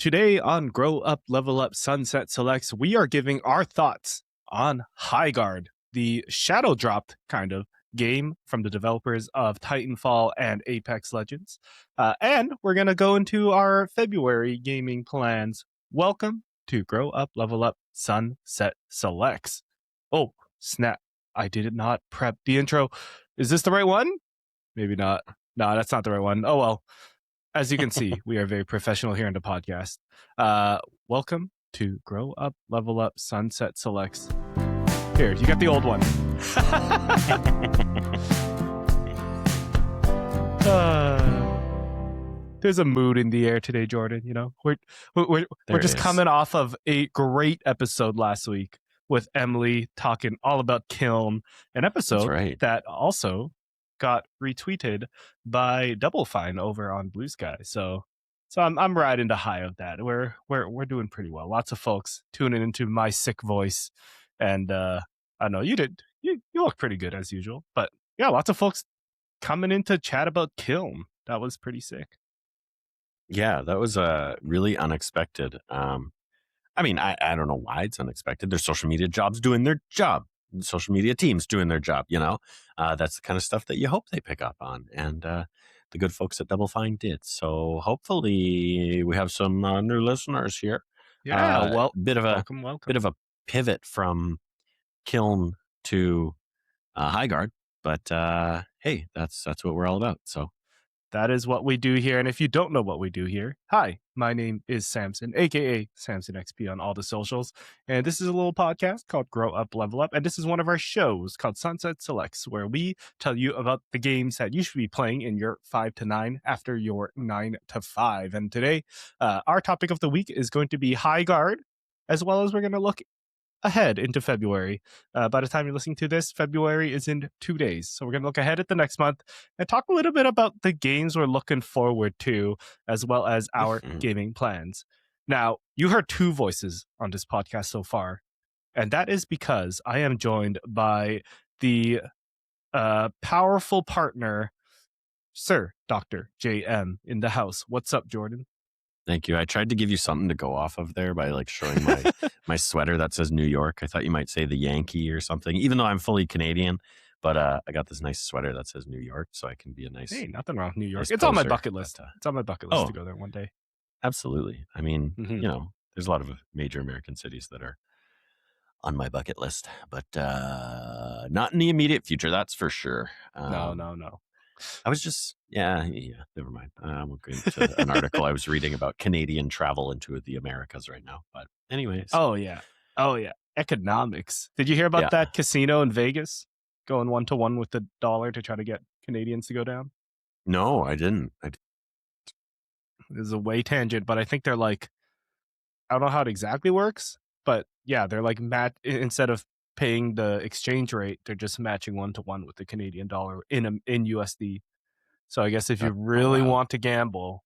Today on Grow Up, Level Up, Sunset Selects, we are giving our thoughts on Highguard, the shadow dropped kind of game from the developers of Titanfall and Apex Legends. And we're going to go into our February gaming plans. Welcome to Grow Up, Level Up, Sunset Selects. Oh, snap. I did not prep the intro. Is this the right one? Maybe not. No, that's not the right one. Oh, well. As you can see, we are very professional here in the podcast. Welcome to Grow Up, Level Up, Sunset Selects. Here, you got the old one. There's a mood in the air today, Jordan. You know, we're just coming off of a great episode last week with Emily talking all about Kiln, an episode that also got retweeted by Double Fine over on Blue Sky. So I'm riding the high of that. We're doing pretty well. Lots of folks tuning into my sick voice, and I know you look pretty good as usual. But yeah, lots of folks coming in to chat about Kiln. That was pretty sick. Yeah, that was really unexpected. I mean, I don't know why it's unexpected. There's social media jobs doing their job. Social media teams doing their job, you know. That's the kind of stuff that you hope they pick up on, and the good folks at Double Fine did. So hopefully we have some new listeners here. Yeah, welcome. Bit of a pivot from Kiln to Highguard, but hey, that's what we're all about. So that is what we do here. And if you don't know what we do here, hi, my name is Samson, aka Samson XP on all the socials. And this is a little podcast called Grow Up, Level Up. And this is one of our shows called Sunset Selects, where we tell you about the games that you should be playing in your 5 to 9 after your 9 to 5. And today, our topic of the week is going to be Highguard, as well as we're going to look ahead into February. By the time you're listening to this, February is in 2 days. So we're going to look ahead at the next month and talk a little bit about the games we're looking forward to, as well as our gaming plans. Now, you heard two voices on this podcast so far, and that is because I am joined by the powerful partner, SirDrJM, in the house. What's up, Jordan? Thank you. I tried to give you something to go off of there by like showing my sweater that says New York. I thought you might say the Yankee or something, even though I'm fully Canadian. But I got this nice sweater that says New York, so I can be a nice. Hey, nothing wrong with New York. Nice it's poser, on my bucket list. It's on my bucket list to go there one day. Absolutely. I mean, you know, there's a lot of major American cities that are on my bucket list, but not in the immediate future. That's for sure. No. I was just, yeah, never mind. I won't go into an article I was reading about Canadian travel into the Americas right now. But anyways. Oh, yeah. Economics. Did you hear about that casino in Vegas going 1-to-1 with the dollar to try to get Canadians to go down? No, I didn't. This is a way tangent, but I think they're like, I don't know how it exactly works, but yeah, they're like, instead of paying the exchange rate, they're just matching 1-to-1 with the Canadian dollar in USD. So I guess if you really want to gamble,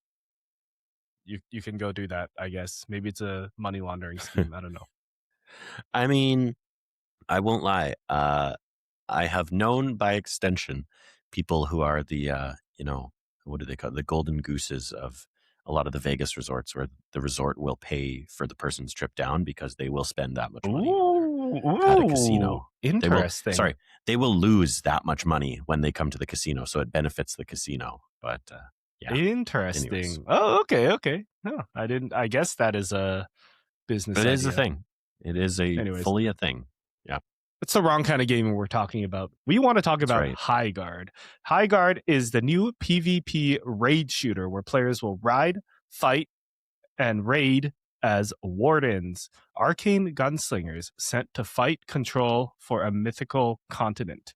you can go do that. I guess maybe it's a money laundering scheme. I don't know. I mean, I won't lie. I have known by extension people who are the what do they call it? The golden gooses of a lot of the Vegas resorts, where the resort will pay for the person's trip down because they will spend that much money at a casino. Interesting. They will lose that much money when they come to the casino, so it benefits the casino. But yeah, interesting. Anyways. Oh, okay. No, I didn't. I guess that is a business. It is a thing. It is fully a thing. Yeah. It's the wrong kind of game we're talking about. We want to talk about Highguard. Highguard is the new PvP raid shooter where players will ride, fight, and raid as wardens, arcane gunslingers sent to fight control for a mythical continent.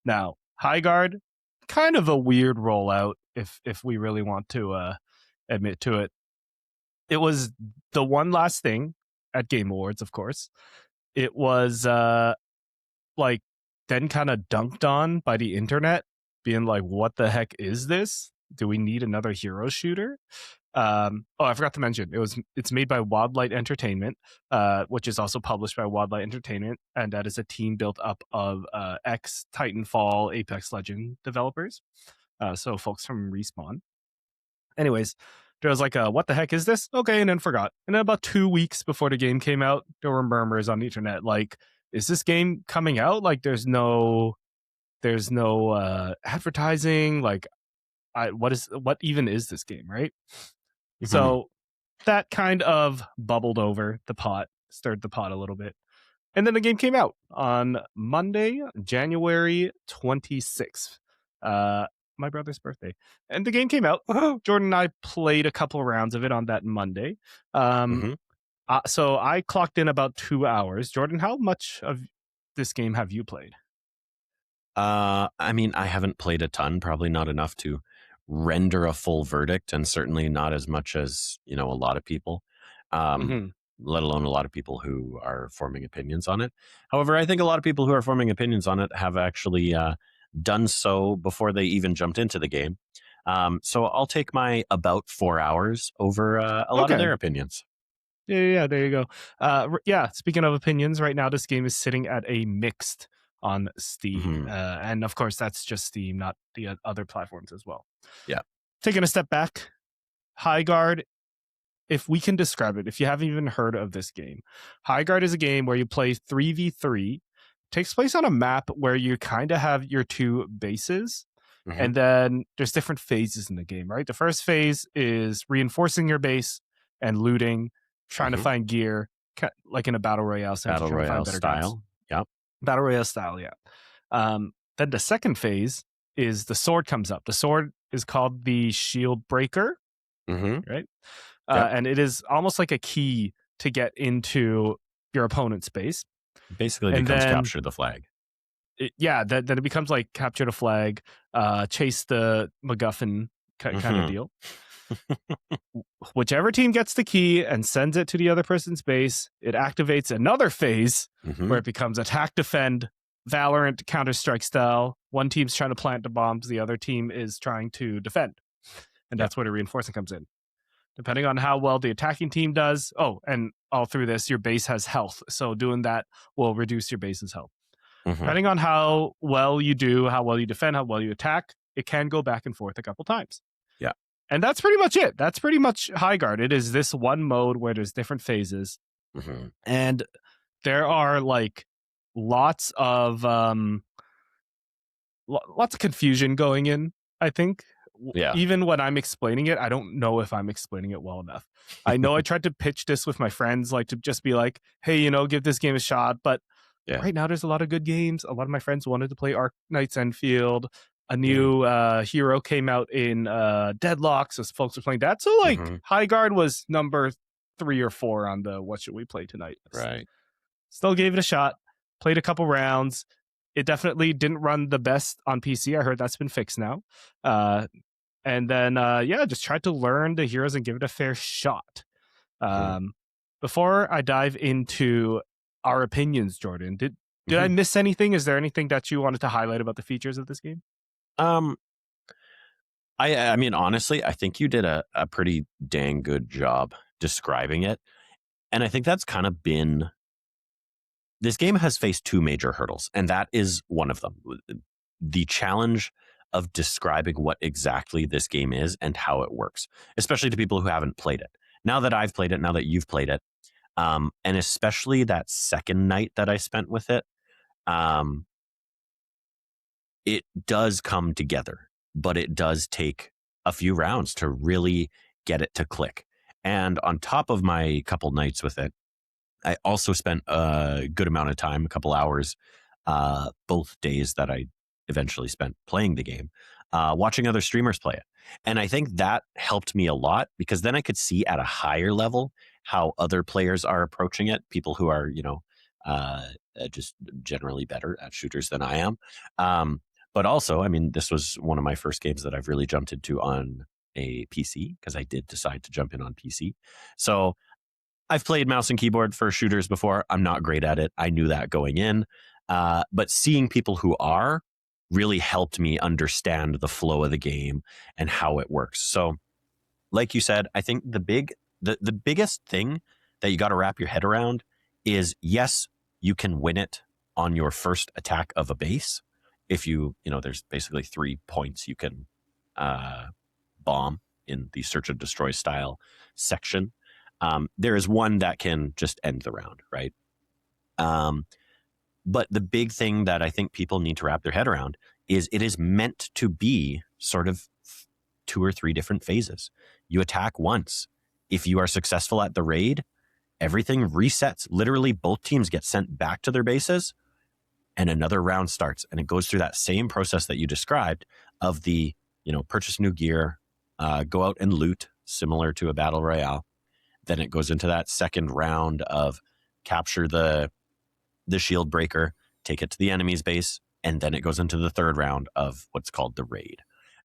Now, Highguard, kind of a weird rollout if we really want to admit to it. It was the one last thing at Game Awards, of course. It was then kind of dunked on by the internet, being like, what the heck is this? Do we need another hero shooter? I forgot to mention, it's made by Wildlight Entertainment, which is also published by Wildlight Entertainment, and that is a team built up of ex-Titanfall, Apex Legends developers. So folks from Respawn. Anyways, there was like a what the heck is this? Okay, and then forgot. And then about 2 weeks before the game came out, there were murmurs on the internet like, is this game coming out? Like there's no advertising. Like what even is this game, right? Mhm. So that kind of bubbled over the pot, stirred the pot a little bit. And then the game came out on Monday, January 26th. My brother's birthday. And the game came out. Jordan and I played a couple rounds of it on that Monday. Mhm. So I clocked in about 2 hours. Jordan, how much of this game have you played? I mean, I haven't played a ton, probably not enough to render a full verdict, and certainly not as much as, a lot of people, um, Mm-hmm. let alone a lot of people who are forming opinions on it. However, I think a lot of people who are forming opinions on it have actually done so before they even jumped into the game. So I'll take my about 4 hours over a lot of Okay. their opinions. Yeah, there you go. Yeah, speaking of opinions, right now this game is sitting at a mixed on Steam. Mhm. And of course, that's just Steam, not the other platforms as well. Yeah. Taking a step back, Highguard, if we can describe it, if you haven't even heard of this game, Highguard is a game where you play 3v3. Takes place on a map where you kind of have your two bases. Mhm. And then there's different phases in the game, right? The first phase is reinforcing your base and looting, trying to Mhm. find gear, like in a battle royale sense, you're Battle trying to find Royale better guns. style. Yep. Battle royale style, yeah. Then the second phase is the sword comes up. The sword is called the shield breaker, Mhm. right? Yep. And it is almost like a key to get into your opponent's base. Basically And becomes then capture the flag. then it becomes like capture the flag, chase the MacGuffin kind of Mhm. deal. Whichever team gets the key and sends it to the other person's base, it activates another phase where Mhm. it becomes attack, defend, Valorant, Counter Strike style. One team's trying to plant the bombs, the other team is trying to defend. And Yep. that's where the reinforcing comes in. Depending on how well the attacking team does. Oh, and all through this, your base has health. So doing that will reduce your base's health. Mhm. Depending on how well you do, how well you defend, how well you attack, it can go back and forth a couple times. Yeah. And that's pretty much it. That's pretty much Highguard. It is this one mode where there's different phases. Mhm. And there are like lots of lots of confusion going in, I think. Yeah. Even when I'm explaining it, I don't know if I'm explaining it well enough. I know I tried to pitch this with my friends, like to just be like, hey, give this game a shot. But Yeah. right now, there's a lot of good games. A lot of my friends wanted to play Ark Knights Enfield. A Yeah. new hero came out in Deadlock, so folks were playing that. So, like, Mhm. Highguard was number 3 or 4 on the what should we play tonight list. Right. Still gave it a shot. Played a couple rounds. It definitely didn't run the best on PC. I heard that's been fixed now. And then, just tried to learn the heroes and give it a fair shot. Mhm. Before I dive into our opinions, Jordan, did I Mhm. miss anything? Is there anything that you wanted to highlight about the features of this game? Um, I mean, honestly, I think you did a pretty dang good job describing it. And I think that's kind of been this game has faced two major hurdles, and that is one of them. The challenge of describing what exactly this game is and how it works, especially to people who haven't played it. Now that I've played it, now that you've played it, and especially that second night that I spent with it, um, it does come together, but it does take a few rounds to really get it to click. And on top of my couple nights with it, I also spent a good amount of time, a couple hours, both days that I eventually spent playing the game, watching other streamers play it. And I think that helped me a lot because then I could see at a higher level how other players are approaching it, people who are, just generally better at shooters than I am. But also, I mean, this was one of my first games that I've really jumped into on a PC because I did decide to jump in on PC. So I've played mouse and keyboard for shooters before. I'm not great at it. I knew that going in. But seeing people who are really helped me understand the flow of the game and how it works. So, like you said, I think the biggest thing that you got to wrap your head around is yes, you can win it on your first attack of a base. If there's basically 3 points you can bomb. in the search and destroy style section. There is one that can just end the round, right? But the big thing that I think people need to wrap their head around is it is meant to be sort of 2 or 3 different phases. You attack once. If you are successful at the raid, everything resets. Literally, both teams get sent back to their bases and another round starts. And it goes through that same process that you described of the, purchase new gear, go out and loot, similar to a battle royale. Then it goes into that second round of capture the shield breaker, take it to the enemy's base, and then it goes into the third round of what's called the raid.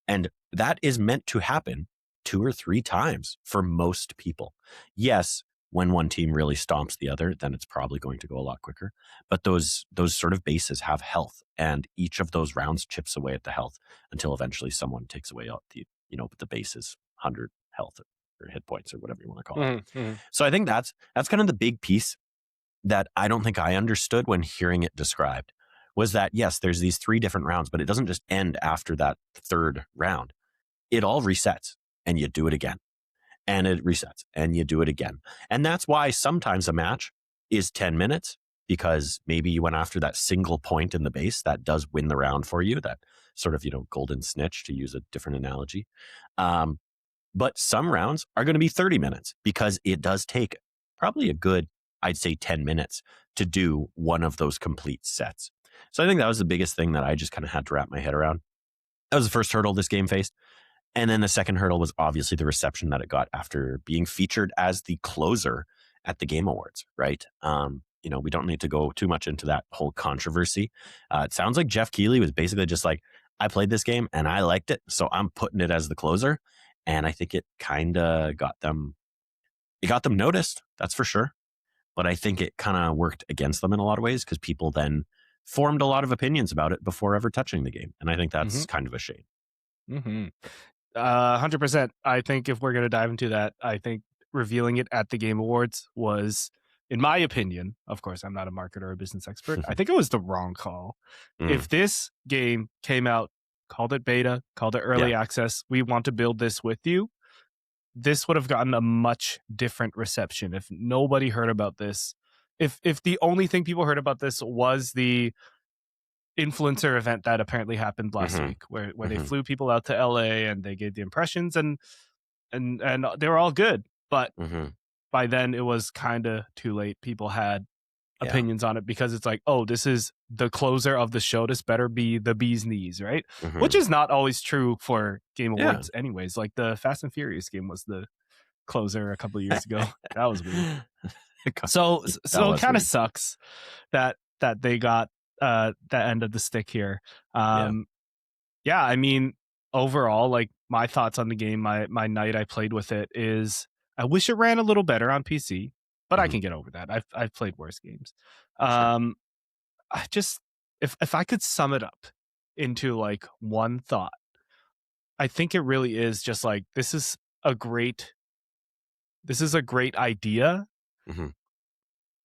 And that is meant to happen 2 or 3 times for most people. Yes, when one team really stomps the other, then it's probably going to go a lot quicker. But those sort of bases have health, and each of those rounds chips away at the health until eventually someone takes away the base's 100 health or hit points or whatever you want to call it. Mm-hmm. So I think that's kind of the big piece that I don't think I understood when hearing it described, was that, yes, there's these 3 different rounds, but it doesn't just end after that third round. It all resets and you do it again. And it resets and you do it again. And that's why sometimes a match is 10 minutes, because maybe you went after that single point in the base that does win the round for you, that sort of, golden snitch, to use a different analogy. But some rounds are going to be 30 minutes because it does take probably a good, I'd say, 10 minutes to do one of those complete sets. So I think that was the biggest thing that I just kind of had to wrap my head around. That was the first hurdle this game faced. And then the second hurdle was obviously the reception that it got after being featured as the closer at the Game Awards, right? We don't need to go too much into that whole controversy. It sounds like Jeff Keighley was basically just like, I played this game and I liked it, so I'm putting it as the closer. And I think it kind of got them noticed, that's for sure. But I think it kind of worked against them in a lot of ways, because people then formed a lot of opinions about it before ever touching the game. And I think that's kind of a shame. 100%. I think if we're going to dive into that, I think revealing it at the Game Awards was, in my opinion, of course, I'm not a marketer or a business expert, I think it was the wrong call. If this game came out, called it beta, called it early access, we want to build this with you, this would have gotten a much different reception. If nobody heard about this, if the only thing people heard about this was the influencer event that apparently happened last week, where they flew people out to LA and they gave the impressions and they were all good, but by then it was kind of too late. People had opinions on it because it's like, oh, this is the closer of the show, this better be the bee's knees, right? Which is not always true for Game Awards anyways. Like the Fast and Furious game was the closer a couple of years ago. That was weird. So it kind of sucks that they got that end of the stick here. I mean, overall, like, my thoughts on the game, my night I played with it is, I wish it ran a little better on PC, but I can get over that. I've played worse games. I just, if I could sum it up into like one thought, I think it really is just like, this is a great idea,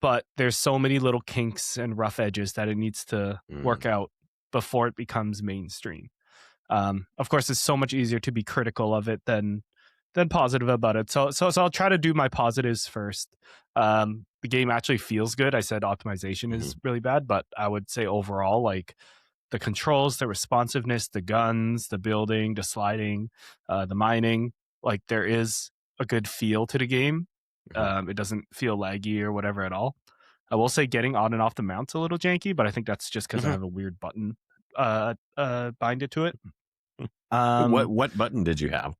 but there's so many little kinks and rough edges that it needs to work out before it becomes mainstream. Of course, it's so much easier to be critical of it than positive about it. So I'll try to do my positives first. The game actually feels good. I said optimization is really bad, but I would say overall, like, the controls, the responsiveness, the guns, the building, the sliding, the mining, like, there is a good feel to the game. It doesn't feel laggy or whatever at all. I will say getting on and off the mount's a little janky, but I think that's just because I have a weird button binded to it. What button did you have?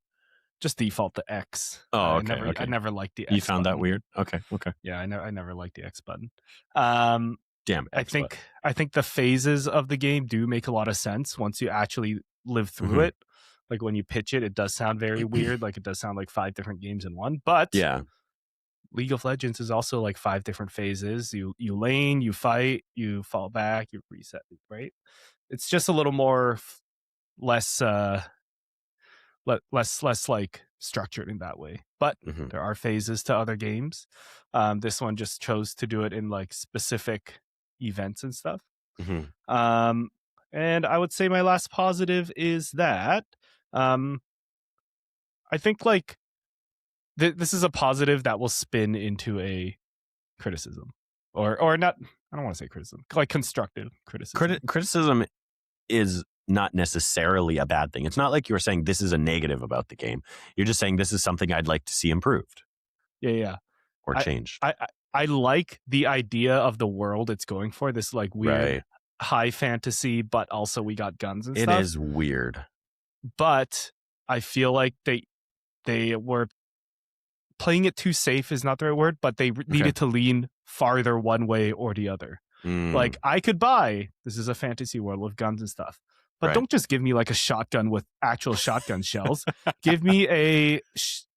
Just default the X. Oh, okay. I never liked the X. You found button. that weird? Okay. Yeah, I never liked the X button. Damn. I think the phases of the game do make a lot of sense once you actually live through it. Like, when you pitch it, it does sound very weird. Like, it does sound like 5 different games in one. But yeah, League of Legends is also like 5 different phases. You lane, you fight, you fall back, you reset. Right? It's just a little more less like structured in that way, but there are phases to other games. This one just chose to do it in like specific events and stuff. And I would say my last positive is that I I think like this is a positive that will spin into a criticism, or not. I don't want to say criticism, like constructive criticism. Criticism is not necessarily a bad thing. It's not like you're saying this is a negative about the game. You're just saying this is something I'd like to see improved. Yeah. Or changed. I like the idea of the world it's going for. This like weird high fantasy, but also we got guns and stuff. It is weird. But I feel like they were playing it too safe is not the right word, but they needed to lean farther one way or the other. Like I could buy, this is a fantasy world with guns and stuff, but don't just give me like a shotgun with actual shotgun shells. Give me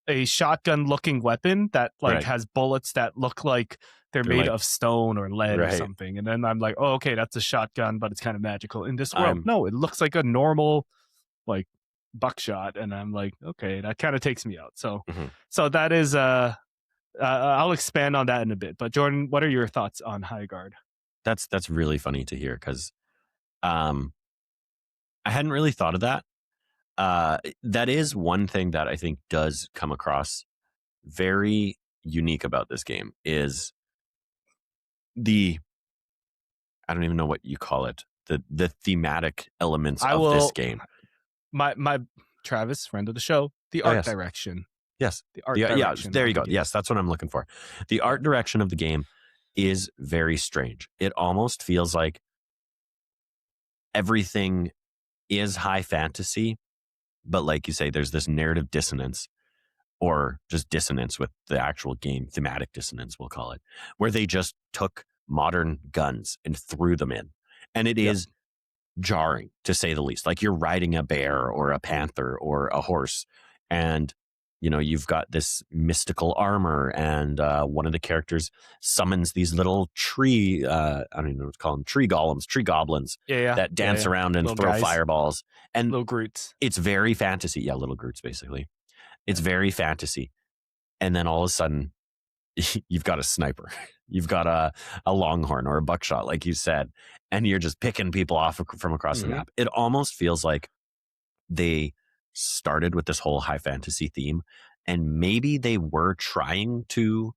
a shotgun looking weapon that like has bullets that look like they're made of stone or lead or something. And then I'm like, oh, okay, that's a shotgun, but it's kind of magical. In this world, no, it looks like a normal like buckshot. And I'm like, okay, that kind of takes me out. So so that is I'll expand on that in a bit. But Jordan, what are your thoughts on Highguard? That's really funny to hear because I hadn't really thought of that. That is one thing that I think does come across very unique about this game is I don't even know what you call it, the thematic elements of this game. My Travis, friend of the show, the art direction. Yes. The art direction. There you go. Yes, that's what I'm looking for. The art direction of the game is very strange. It almost feels like everything is high fantasy, but like you say, there's this narrative dissonance or just dissonance with the actual game, thematic dissonance, we'll call it, where they just took modern guns and threw them in. And it is jarring, to say the least. Like you're riding a bear or a panther or a horse, and you know, you've got this mystical armor, and one of the characters summons these little tree, I don't even know what to call them, tree golems, tree goblins that dance around and little throw fireballs. And little Groots. It's very fantasy. Yeah, little Groots, basically. It's very fantasy. And then all of a sudden, you've got a sniper. You've got a longhorn or a buckshot, like you said, and you're just picking people off from across the map. It almost feels like they started with this whole high fantasy theme, and maybe they were trying to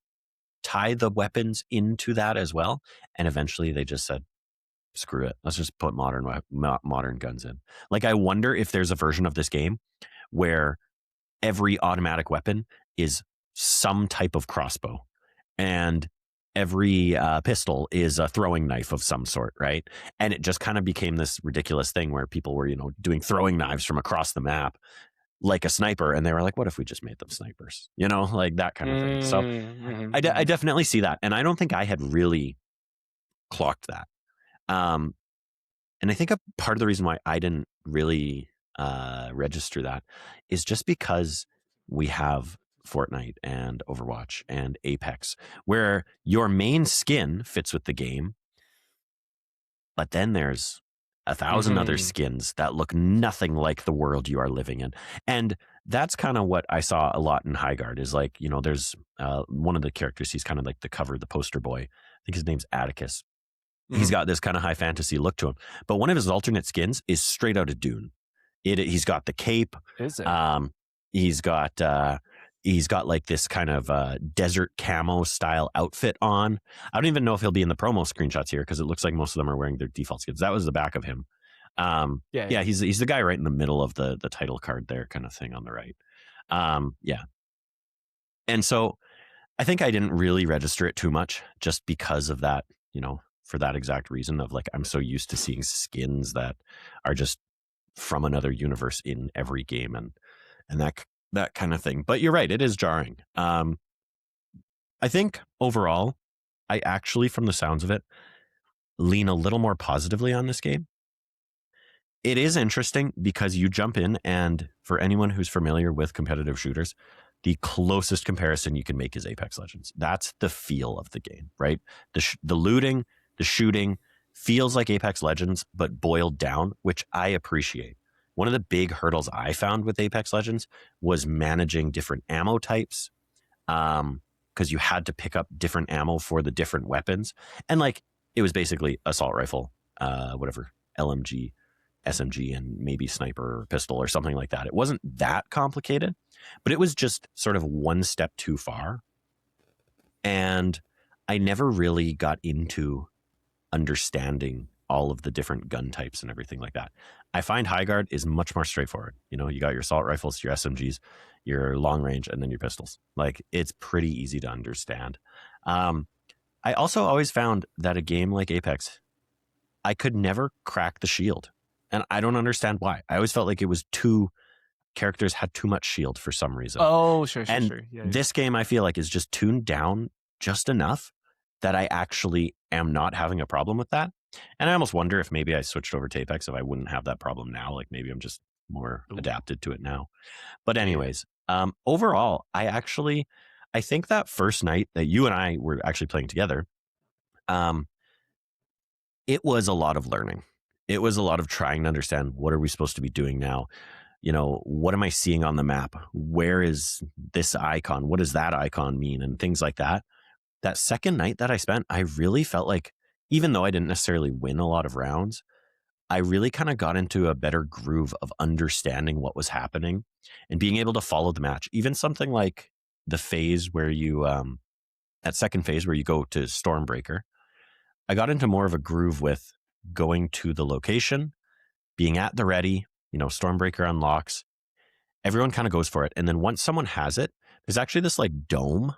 tie the weapons into that as well, and eventually they just said, screw it, let's just put modern guns in. Like I wonder if there's a version of this game where every automatic weapon is some type of crossbow, and every pistol is a throwing knife of some sort, right? And it just kind of became this ridiculous thing where people were, you know, doing throwing knives from across the map like a sniper, and they were like, what if we just made them snipers? You know, like that kind of thing. So I definitely see that, and I don't think I had really clocked that. And I think a part of the reason why I didn't really register that is just because we have Fortnite and Overwatch and Apex, where your main skin fits with the game, but then there's 1,000 other skins that look nothing like the world you are living in. And that's kind of what I saw a lot in Highguard is like, you know, there's one of the characters, he's kind of like the cover, the poster boy. I think his name's Atticus. He's got this kind of high fantasy look to him, but one of his alternate skins is straight out of Dune. He's got the cape. Is it? He's got like this kind of desert camo style outfit on. I don't even know if he'll be in the promo screenshots here because it looks like most of them are wearing their default skins. That was the back of him. He's the guy right in the middle of the title card there, kind of thing on the right. And so I think I didn't really register it too much just because of that, you know, for that exact reason of like, I'm so used to seeing skins that are just from another universe in every game and that kind of thing. But you're right, it is jarring. I think overall, I actually, from the sounds of it, lean a little more positively on this game. It is interesting because you jump in, and for anyone who's familiar with competitive shooters, the closest comparison you can make is Apex Legends. That's the feel of the game, right? The looting, the shooting feels like Apex Legends, but boiled down, which I appreciate. One of the big hurdles I found with Apex Legends was managing different ammo types, because you had to pick up different ammo for the different weapons. And like, it was basically assault rifle, LMG, SMG and maybe sniper or pistol or something like that. It wasn't that complicated, but it was just sort of one step too far. And I never really got into understanding all of the different gun types and everything like that. I find Highguard is much more straightforward. You know, you got your assault rifles, your SMGs, your long range, and then your pistols. Like, it's pretty easy to understand. I also always found that a game like Apex, I could never crack the shield. And I don't understand why. I always felt like it was characters had too much shield for some reason. Oh, sure. Yeah, this game, I feel like, is just tuned down just enough that I actually am not having a problem with that. And I almost wonder if maybe I switched over to Apex if I wouldn't have that problem now. Like, maybe I'm just more adapted to it now. But anyways, overall, I think that first night that you and I were actually playing together, it was a lot of learning. It was a lot of trying to understand, what are we supposed to be doing now? You know, what am I seeing on the map? Where is this icon? What does that icon mean? And things like that. That second night that I spent, I really felt like, even though I didn't necessarily win a lot of rounds, I really kind of got into a better groove of understanding what was happening and being able to follow the match. Even something like the phase where you, that second phase where you go to Stormbreaker, I got into more of a groove with going to the location, being at the ready, you know, Stormbreaker unlocks, everyone kind of goes for it. And then once someone has it, there's actually this like dome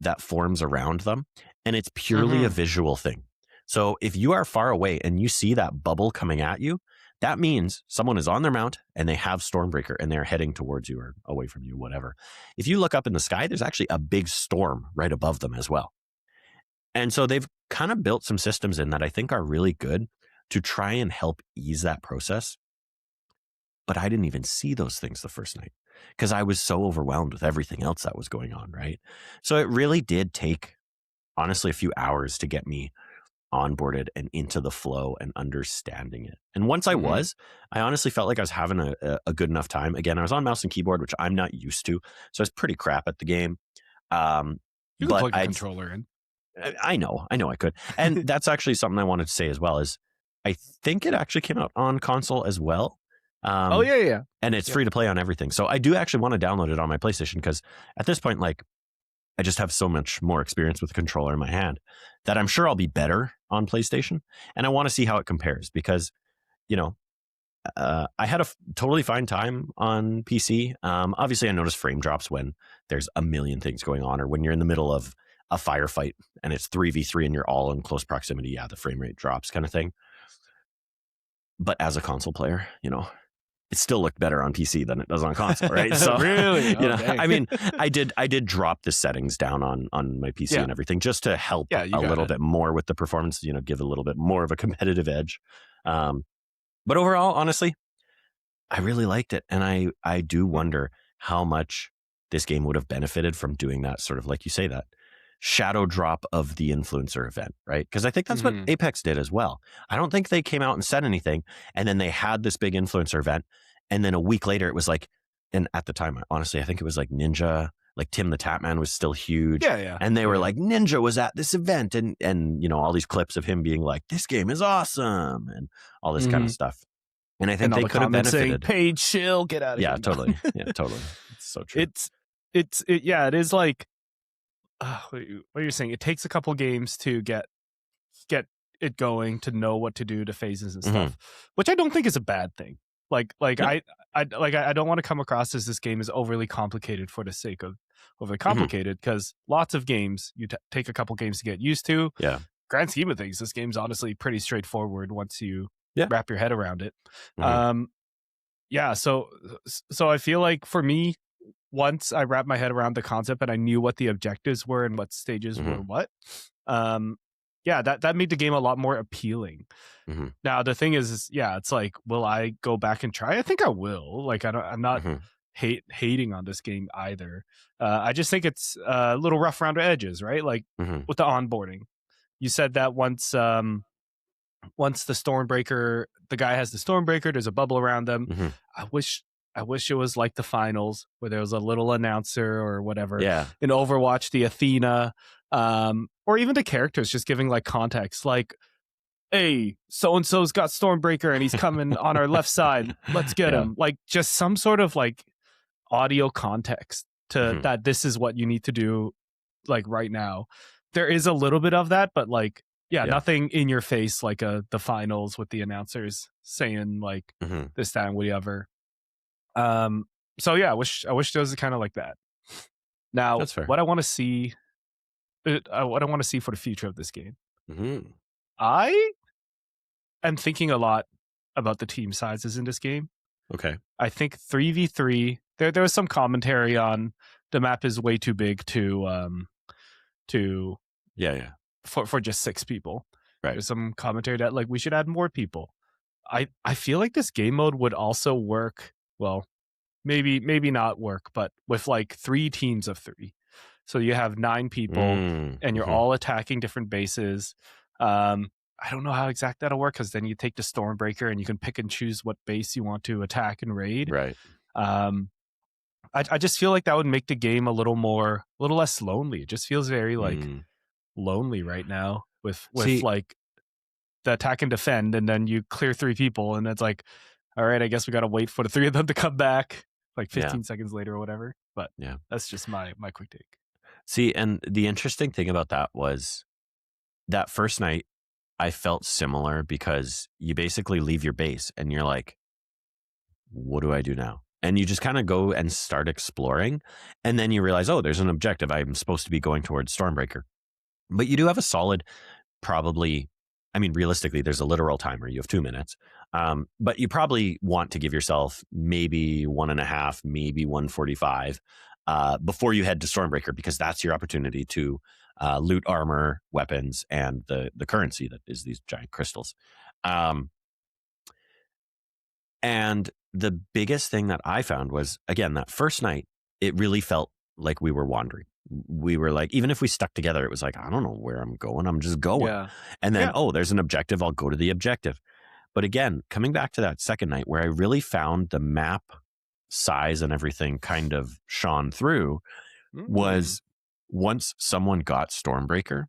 that forms around them, and it's purely a visual thing. So if you are far away and you see that bubble coming at you, that means someone is on their mount and they have Stormbreaker and they're heading towards you or away from you, whatever. If you look up in the sky, there's actually a big storm right above them as well. And so they've kind of built some systems in that I think are really good to try and help ease that process. But I didn't even see those things the first night because I was so overwhelmed with everything else that was going on, right? So it really did take, honestly, a few hours to get me onboarded and into the flow and understanding it. And once I was, I honestly felt like I was having a good enough time. Again, I was on mouse and keyboard, which I'm not used to. So I was pretty crap at the game. You can plug a controller in. I know I could. And that's actually something I wanted to say as well, is I think it actually came out on console as well. Yeah. And it's free to play on everything. So I do actually want to download it on my PlayStation because at this point, like, I just have so much more experience with the controller in my hand that I'm sure I'll be better on PlayStation. And I want to see how it compares because, you know, I had a totally fine time on PC. Obviously, I notice frame drops when there's a million things going on or when you're in the middle of a firefight and it's 3v3 and you're all in close proximity. Yeah, the frame rate drops kind of thing. But as a console player, you know, it still looked better on PC than it does on console, right? So really, you know, I mean, I did drop the settings down on my PC and everything just to help a little bit more with the performance. You know, give a little bit more of a competitive edge. But overall, honestly, I really liked it, and I do wonder how much this game would have benefited from doing that sort of, like you say, that shadow drop of the influencer event, right? Because I think that's what Apex did as well. I don't think they came out and said anything, and then they had this big influencer event, and then a week later it was like, and at the time, honestly, I think it was like Ninja, like Tim the Tatman was still huge. Yeah. And they were like, Ninja was at this event, and you know, all these clips of him being like, this game is awesome, and all this kind of stuff. And I think they could have benefited. Paige, chill, get out of here. Yeah, totally. Yeah, totally. It's so true. It is like, what you're saying, it takes a couple games to get it going, to know what to do to phases and stuff, which I don't think is a bad thing. I don't want to come across as this game is overly complicated for the sake of overly complicated, because lots of games you take a couple games to get used to. Yeah. Grand scheme of things, this game's honestly pretty straightforward once you wrap your head around it. So I feel like for me, once I wrapped my head around the concept and I knew what the objectives were and what stages were what, that made the game a lot more appealing. Now the thing is, it's like, will I go back and try? I think I will. Like, I'm not hating on this game either. I just think it's a little rough around the edges, right? Like with the onboarding, you said that once the Stormbreaker, the guy has the Stormbreaker, there's a bubble around them. I wish it was like the finals where there was a little announcer or whatever. Yeah. In Overwatch, the Athena, or even the characters just giving like context. Like hey, so and so's got Stormbreaker and he's coming on our left side. Let's get him. Like just some sort of like audio context to that. This is what you need to do, like right now. There is a little bit of that, but like nothing in your face like the finals with the announcers saying like this, that, and whatever. So yeah, I wish there was kind of like that. Now, what I want to see, what I want to see for the future of this game, I am thinking a lot about the team sizes in this game. Okay, I think 3v3. There was some commentary on the map is way too big for just 6 people. Right. There's some commentary that like we should add more people. I feel like this game mode would also work well. Maybe not work, but with like 3 teams of 3. So you have 9 people and you're all attacking different bases. I don't know how exact that'll work because then you take the Stormbreaker and you can pick and choose what base you want to attack and raid. Right. I just feel like that would make the game a little less lonely. It just feels very like lonely right now with like the attack and defend, and then you clear 3 people and it's like, all right, I guess we got to wait for the 3 of them to come back like 15 seconds later or whatever. But that's just my quick take. See, and the interesting thing about that was that first night I felt similar because you basically leave your base and you're like, what do I do now? And you just kind of go and start exploring. And then you realize, oh, there's an objective. I'm supposed to be going towards Stormbreaker. But you do have a solid, probably, I mean, realistically, there's a literal timer. You have 2 minutes. But you probably want to give yourself maybe 1.5, maybe 1:45 before you head to Stormbreaker, because that's your opportunity to loot armor, weapons, and the currency that is these giant crystals. And the biggest thing that I found was, again, that first night, it really felt like we were wandering. We were like, even if we stuck together, it was like, I don't know where I'm going. I'm just going. Yeah. And then, oh, there's an objective. I'll go to the objective. But again, coming back to that second night where I really found the map size and everything kind of shone through was once someone got Stormbreaker,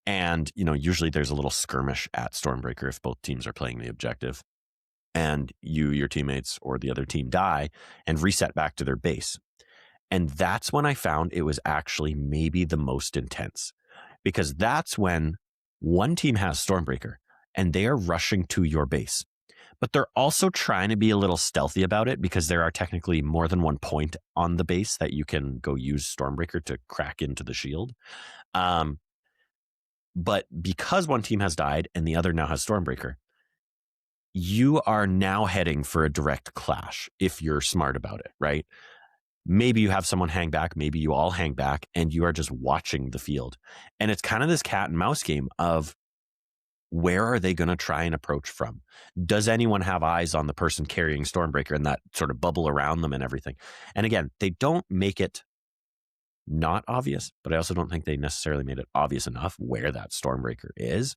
and, you know, usually there's a little skirmish at Stormbreaker if both teams are playing the objective, and your teammates or the other team die and reset back to their base. And that's when I found it was actually maybe the most intense, because that's when one team has Stormbreaker and they are rushing to your base, but they're also trying to be a little stealthy about it because there are technically more than one point on the base that you can go use Stormbreaker to crack into the shield. But because one team has died and the other now has Stormbreaker, you are now heading for a direct clash if you're smart about it, right? Maybe you have someone hang back, maybe you all hang back, and you are just watching the field. And it's kind of this cat and mouse game of, where are they going to try and approach from? Does anyone have eyes on the person carrying Stormbreaker and that sort of bubble around them and everything? And again, they don't make it not obvious, but I also don't think they necessarily made it obvious enough where that Stormbreaker is.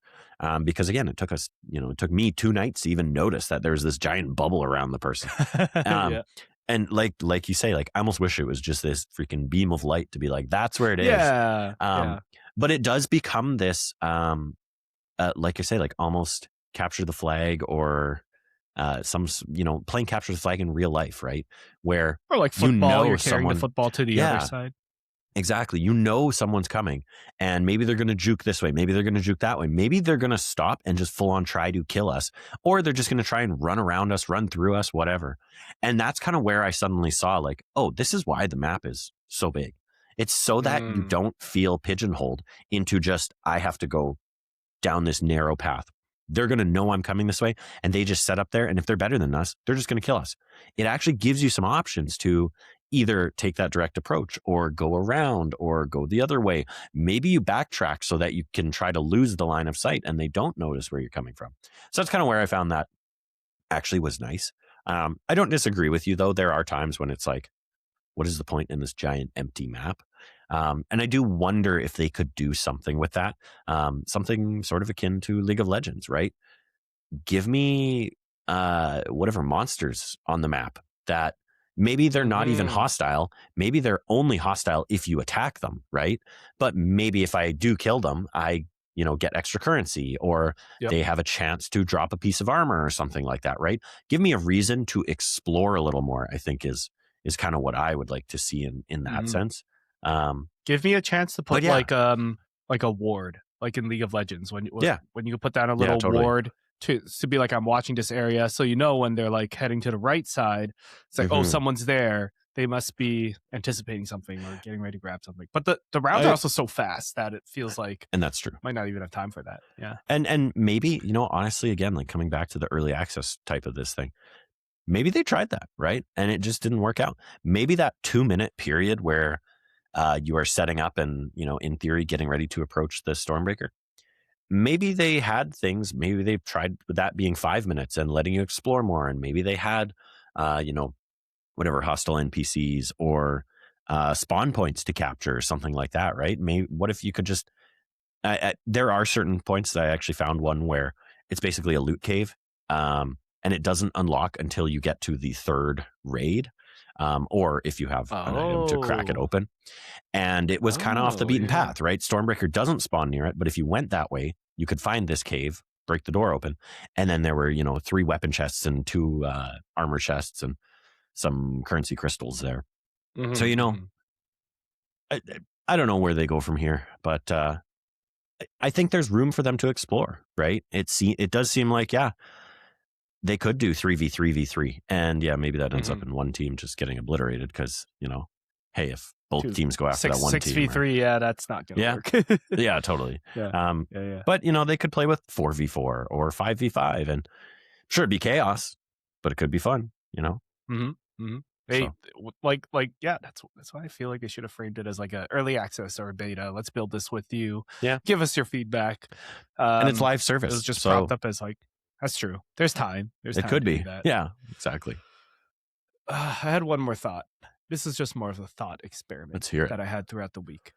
Because again, it took me 2 nights to even notice that there was this giant bubble around the person. And like you say, like, I almost wish it was just this freaking beam of light to be like, that's where it is. But it does become this, like I say, like almost capture the flag, or playing capture the flag in real life, right? Where, or like football, you're carrying the football to the other side. Exactly. You know someone's coming, and maybe they're going to juke this way. Maybe they're going to juke that way. Maybe they're going to stop and just full on try to kill us, or they're just going to try and run around us, run through us, whatever. And that's kind of where I suddenly saw, like, oh, this is why the map is so big. It's so that you don't feel pigeonholed into just, I have to go down this narrow path. They're going to know I'm coming this way, and they just set up there. And if they're better than us, they're just going to kill us. It actually gives you some options to either take that direct approach or go around or go the other way. Maybe you backtrack so that you can try to lose the line of sight and they don't notice where you're coming from. So that's kind of where I found that actually was nice. I don't disagree with you, though. There are times when it's like, what is the point in this giant empty map? And I do wonder if they could do something with that. Something sort of akin to League of Legends, right? Give me whatever monsters on the map that maybe they're not even hostile. Maybe they're only hostile if you attack them, right? But maybe if I do kill them, I get extra currency, or they have a chance to drop a piece of armor or something like that, right? Give me a reason to explore a little more, I think is kind of what I would like to see in that sense. Give me a chance to put yeah. like a ward, like in League of Legends, when you put down a little totally. ward to be like, I'm watching this area, so when they're like heading to the right side, it's like, oh, someone's there. They must be anticipating something or getting ready to grab something. But the rounds are also so fast that it feels like, and that's true, might not even have time for that. Yeah. And maybe, honestly, again, like coming back to the early access type of this thing, maybe they tried that, right? And it just didn't work out. Maybe that 2-minute period where you are setting up and, in theory, getting ready to approach the Stormbreaker. Maybe they had things, maybe they've tried with that being 5 minutes and letting you explore more. And maybe they had, whatever, hostile NPCs or spawn points to capture or something like that, right? Maybe, what if you could just, there are certain points that I actually found one where it's basically a loot cave, and it doesn't unlock until you get to the 3rd raid, or if you have an item to crack it open. And it was kind of off the beaten path, right? Stormbreaker doesn't spawn near it, but if you went that way, you could find this cave, break the door open, and then there were 3 weapon chests and 2 armor chests and some currency crystals there. So I don't know where they go from here, but I think there's room for them to explore, right? It does seem like, they could do 3v3v3, and maybe that ends up in one team just getting obliterated because, hey, if both teams go after that one team. 6v3, right? That's not going to work. Yeah, totally. But, they could play with 4v4 or 5v5, and sure, it'd be chaos, but it could be fun, Hey, like, that's why I feel like they should have framed it as like a early access or a beta. Let's build this with you. Yeah. Give us your feedback. And it's live service. It was just propped up as like, that's true. There's time. It could be. Yeah, exactly. I had one more thought. This is just more of a thought experiment Let's hear it. that I had throughout the week.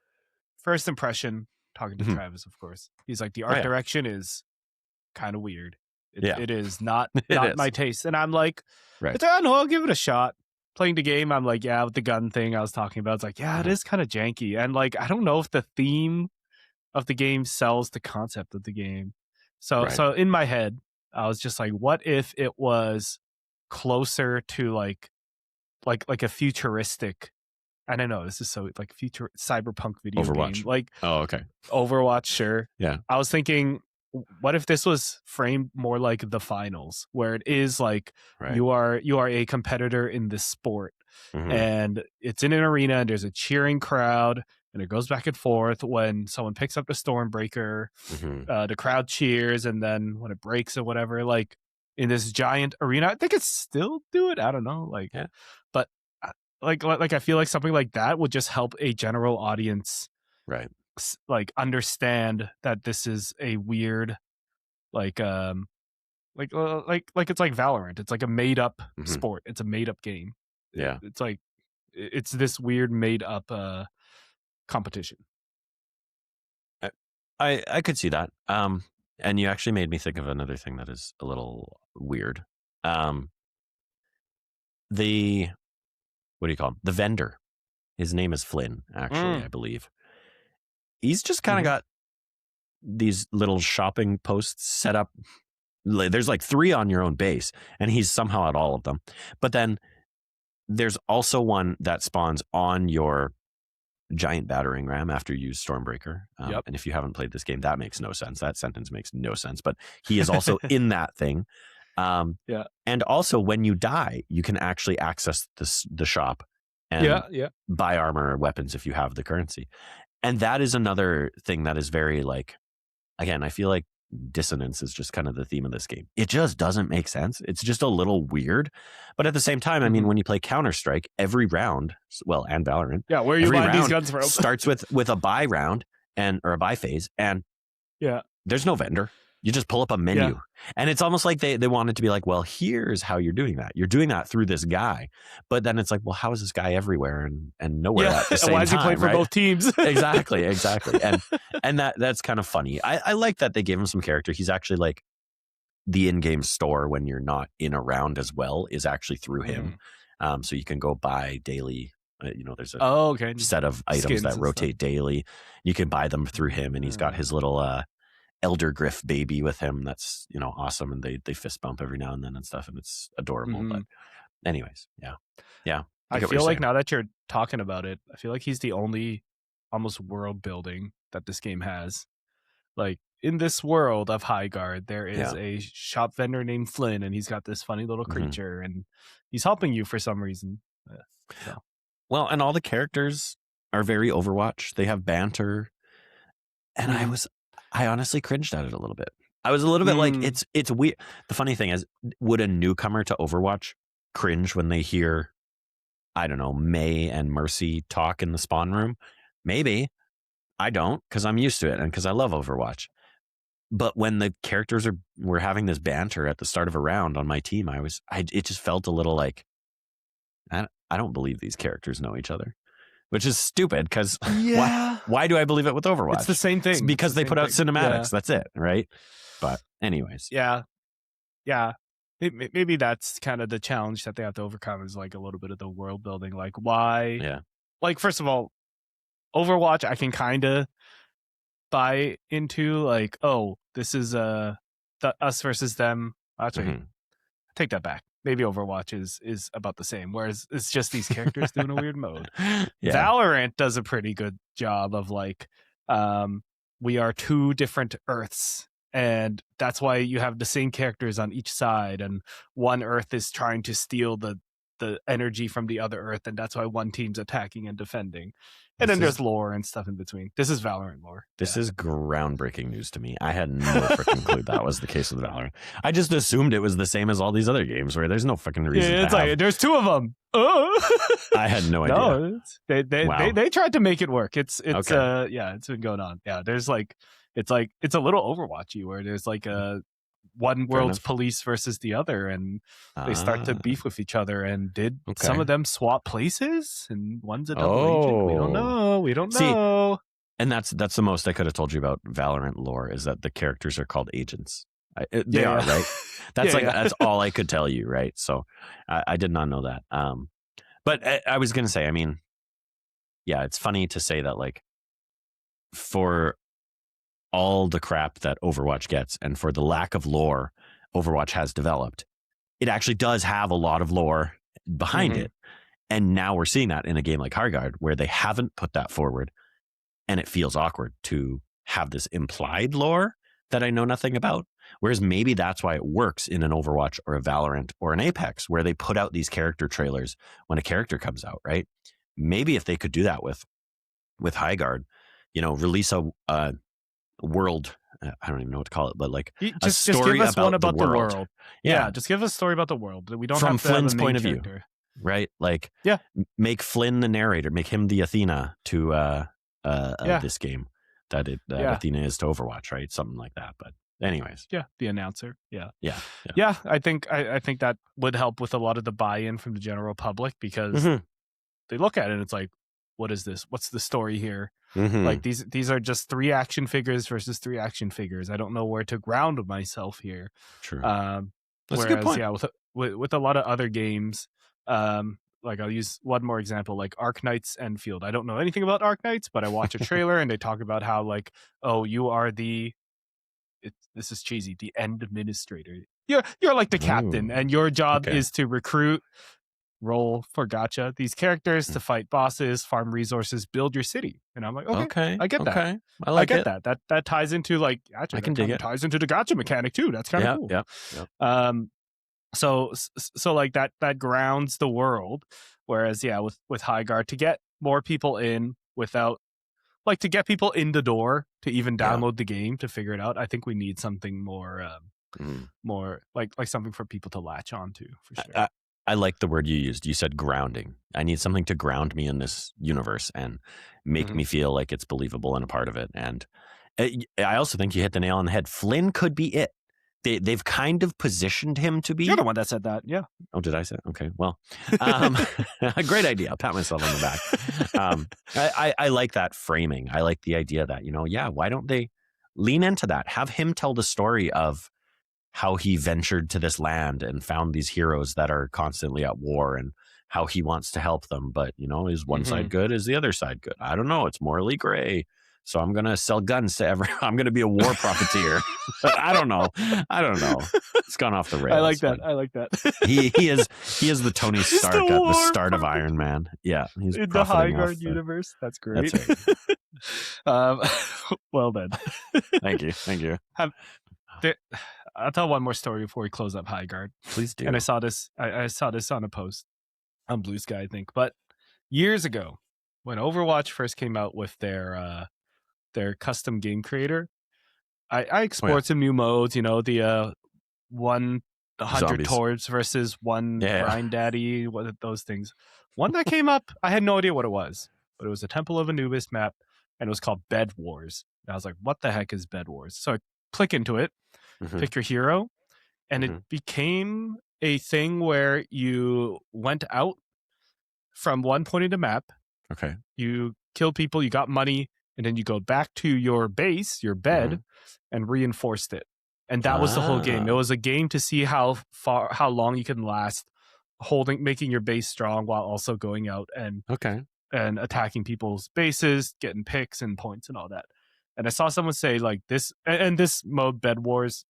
First impression, talking to Travis, of course. He's like, the art direction is kind of weird. It is not my taste. And I'm like, I don't know, I'll give it a shot. Playing the game, I'm like, with the gun thing I was talking about, it's like, it is kind of janky. And like, I don't know if the theme of the game sells the concept of the game. So in my head, I was just like, what if it was closer to like a futuristic, I don't know, this is so like future cyberpunk video Overwatch. game. Like, okay. Overwatch, sure. Yeah. I was thinking, what if this was framed more like the finals, where it is like you are a competitor in this sport, and it's in an arena and there's a cheering crowd and it goes back and forth. When someone picks up the Stormbreaker, the crowd cheers, and then when it breaks or whatever, like in this giant arena, I think it's still do it. I don't know, like, but like I feel like something like that would just help a general audience, like understand that this is a weird like it's like Valorant. It's like a made up sport. It's a made up game. It's like it's this weird made up competition. I could see that. And you actually made me think of another thing that is a little weird. The what do you call him? The vendor. His name is Flynn, actually, I believe. He's just kind of got these little shopping posts set up. There's like 3 on your own base, and he's somehow at all of them. But then there's also one that spawns on your giant battering ram after you use Stormbreaker. And if you haven't played this game, that makes no sense. That sentence makes no sense. But he is also in that thing. And also, when you die, you can actually access the shop and buy armor or weapons if you have the currency. And that is another thing that is very like, again, I feel like dissonance is just kind of the theme of this game. It just doesn't make sense. It's just a little weird. But at the same time, I mean, when you play Counter-Strike, every round, and Valorant. Yeah, where are you buying these guns from? Starts with a buy round or a buy phase. And there's no vendor. You just pull up a menu. And it's almost like they wanted to be like, well, here's how you're doing that. You're doing that through this guy. But then it's like, well, how is this guy everywhere and nowhere at the same time? Why is he playing for both teams? Exactly. And that's kind of funny. I like that they gave him some character. He's actually like the in-game store when you're not in a round as well is actually through him. So you can go buy daily. There's a set of items that rotate daily. You can buy them through him, and he's got his little elder griff baby with him that's, you know, awesome, and they fist bump every now and then and stuff, and it's adorable. Mhm. But anyways, yeah, I get what feel you're like saying. now that you're talking about it, I feel like he's the only almost world building that this game has. Like in this world of Highguard, there is Yeah. a shop vendor named Flynn, and he's got this funny little Mhm. creature, and he's helping you for some reason. So Well, and all the characters are very Overwatch. They have banter, and Mhm. I honestly cringed at it a little bit. I was a little bit like, Mm. it's weird. The funny thing is, would a newcomer to Overwatch cringe when they hear, I don't know, May and Mercy talk in the spawn room? Maybe. I don't, because I'm used to it and because I love Overwatch. But when the characters were having this banter at the start of a round on my team, it just felt a little like, I don't believe these characters know each other, which is stupid because Yeah. why do I believe it with Overwatch? It's the same It's thing. because the they put same out thing. cinematics. That's it, right? But anyways, Yeah. Maybe that's kind of the challenge that they have to overcome, is like a little bit of the world building. Like why? yeah. Like first of all, Overwatch I can kind of buy into. Like, oh, this is us versus them. Actually, Mhm. take that back. Maybe Overwatch is about the same, whereas it's just these characters doing a weird mode. Yeah. Valorant does a pretty good job of like, we are two different Earths, and that's why you have the same characters on each side, and one Earth is trying to steal the energy from the other Earth, and that's why one team's attacking and defending. And then there's lore and stuff in between. This is Valorant lore. This is groundbreaking news to me. I had no freaking clue that was the case with Valorant. I just assumed it was the same as all these other games where there's no fucking reason. Yeah, it's to like have. there's two of them. I had no idea. No, they tried to make it work. It's Okay. it's been going on. Yeah, there's like it's a little Overwatchy where there's like a one world's enough. police versus the other, and they start to beef with each other. And did some of them swap places? And one's a double agent. We don't know. We don't know. And that's the most I could have told you about Valorant lore, is that the characters are called agents. They are, right? That's that's all I could tell you, right? So I did not know that. But I was going to say, I mean, yeah, it's funny to say that, like, for all the crap that Overwatch gets and for the lack of lore Overwatch has developed, it actually does have a lot of lore behind it. And now we're seeing that in a game like Highguard, where they haven't put that forward, and it feels awkward to have this implied lore that I know nothing about. Whereas maybe that's why it works in an Overwatch or a Valorant or an Apex, where they put out these character trailers when a character comes out, right? Maybe if they could do that with Highguard, you know, release a world, I don't even know what to call it, but like a story just give us about one about the world. Yeah, just give us a story about the world. We don't from have to Flynn's have a main point of character. view, right? Like, yeah, make Flynn the narrator, make him the Athena to this game that Athena is to Overwatch, right? Something like that. But anyways, the announcer. Yeah. I think that would help with a lot of the buy-in from the general public, because they look at it and it's like, what is this? What's the story here? Like these are just 3 action figures versus 3 action figures. I don't know where to ground myself here. True. That's a good point. Yeah, with a lot of other games, like I'll use one more example, like Arknight's Enfield. I don't know anything about Arknight's, but I watch a trailer and they talk about how, like, oh, you are this is cheesy, the end administrator. You're like the captain, and your job is to recruit, roll for gacha, these characters to fight bosses, farm resources, build your city. And I'm like, okay, I get that. I get that. That ties into, like, actually, I can dig it. Ties into the gacha mechanic too. That's kind of cool. Yeah. So like that grounds the world. Whereas with Highguard, to get more people in without, like, to get people in the door to even download the game to figure it out, I think we need something more more like something for people to latch onto, for sure. I like the word you used. You said grounding. I need something to ground me in this universe and make me feel like it's believable and a part of it. And I also think you hit the nail on the head. Flynn could be it. They've kind of positioned him to be. You're the one that said that. Yeah. Oh, did I say? Okay. Well, a great idea. I'll pat myself on the back. I like that framing. I like the idea that, why don't they lean into that? Have him tell the story of how he ventured to this land and found these heroes that are constantly at war, and how he wants to help them. But, is one side good? Is the other side good? I don't know. It's morally gray. So I'm going to sell guns to everyone. I'm going to be a war profiteer. I don't know. It's gone off the rails. I like that. He is the Tony Stark at the start of Iron Man. Yeah, he's in the Highguard universe. That's great. That's right. Well then. Thank you. I'll tell one more story before we close up Highguard. Please do. And I saw this on a post on Blue Sky, I think, but years ago when Overwatch first came out with their custom game creator, I explored some new modes. The 100 Zombies. Tords versus one Grind Daddy, what those things. One that came up, I had no idea what it was, but it was a Temple of Anubis map, and it was called Bed Wars. And I was like, what the heck is Bed Wars? So I click into it, pick your hero, and it became a thing where you went out from one point of the map. Okay. You killed people, you got money, and then you go back to your base, your bed, and reinforced it. And that was the whole game. It was a game to see how long you can last making your base strong while also going out and attacking people's bases, getting picks and points and all that. And I saw someone say like this, and this mode Bed Wars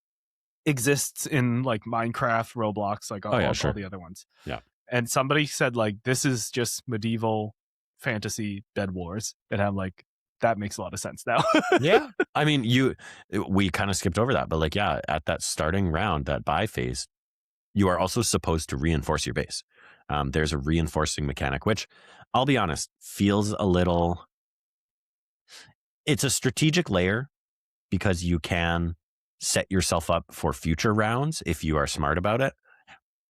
exists in like Minecraft, Roblox, like all the other ones. Yeah. And somebody said like, this is just medieval fantasy Bed Wars. And I'm like, that makes a lot of sense now. Yeah. I mean, we kind of skipped over that, but like, yeah, at that starting round, that buy phase, you are also supposed to reinforce your base. There's a reinforcing mechanic, which I'll be honest, feels a little, it's a strategic layer because you can set yourself up for future rounds if you are smart about it.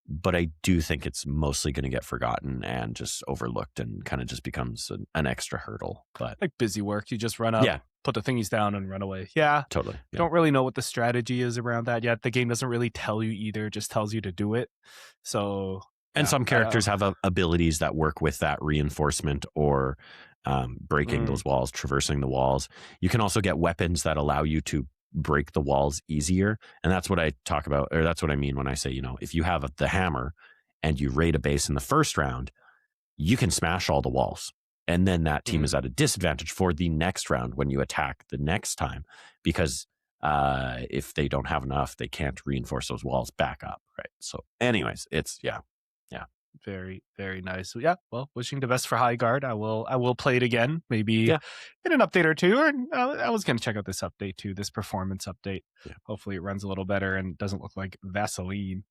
But I do think it's mostly going to get forgotten and just overlooked and kind of just becomes an extra hurdle. But like busy work, you just run up, put the thingies down and run away. Yeah, totally. Yeah. Don't really know what the strategy is around that yet. The game doesn't really tell you either; just tells you to do it. So, and some characters have abilities that work with that reinforcement or breaking those walls, traversing the walls. You can also get weapons that allow you to break the walls easier, and that's what I talk about, or that's what I mean when I say, if you have the hammer and you raid a base in the first round, you can smash all the walls, and then that team is at a disadvantage for the next round when you attack the next time, because if they don't have enough, they can't reinforce those walls back up, right? So anyways, it's very, very nice. So yeah, well, wishing the best for Highguard. I will play it again, maybe in an update or two. Or I was going to check out this update too, this performance update. Yeah. Hopefully it runs a little better and doesn't look like Vaseline.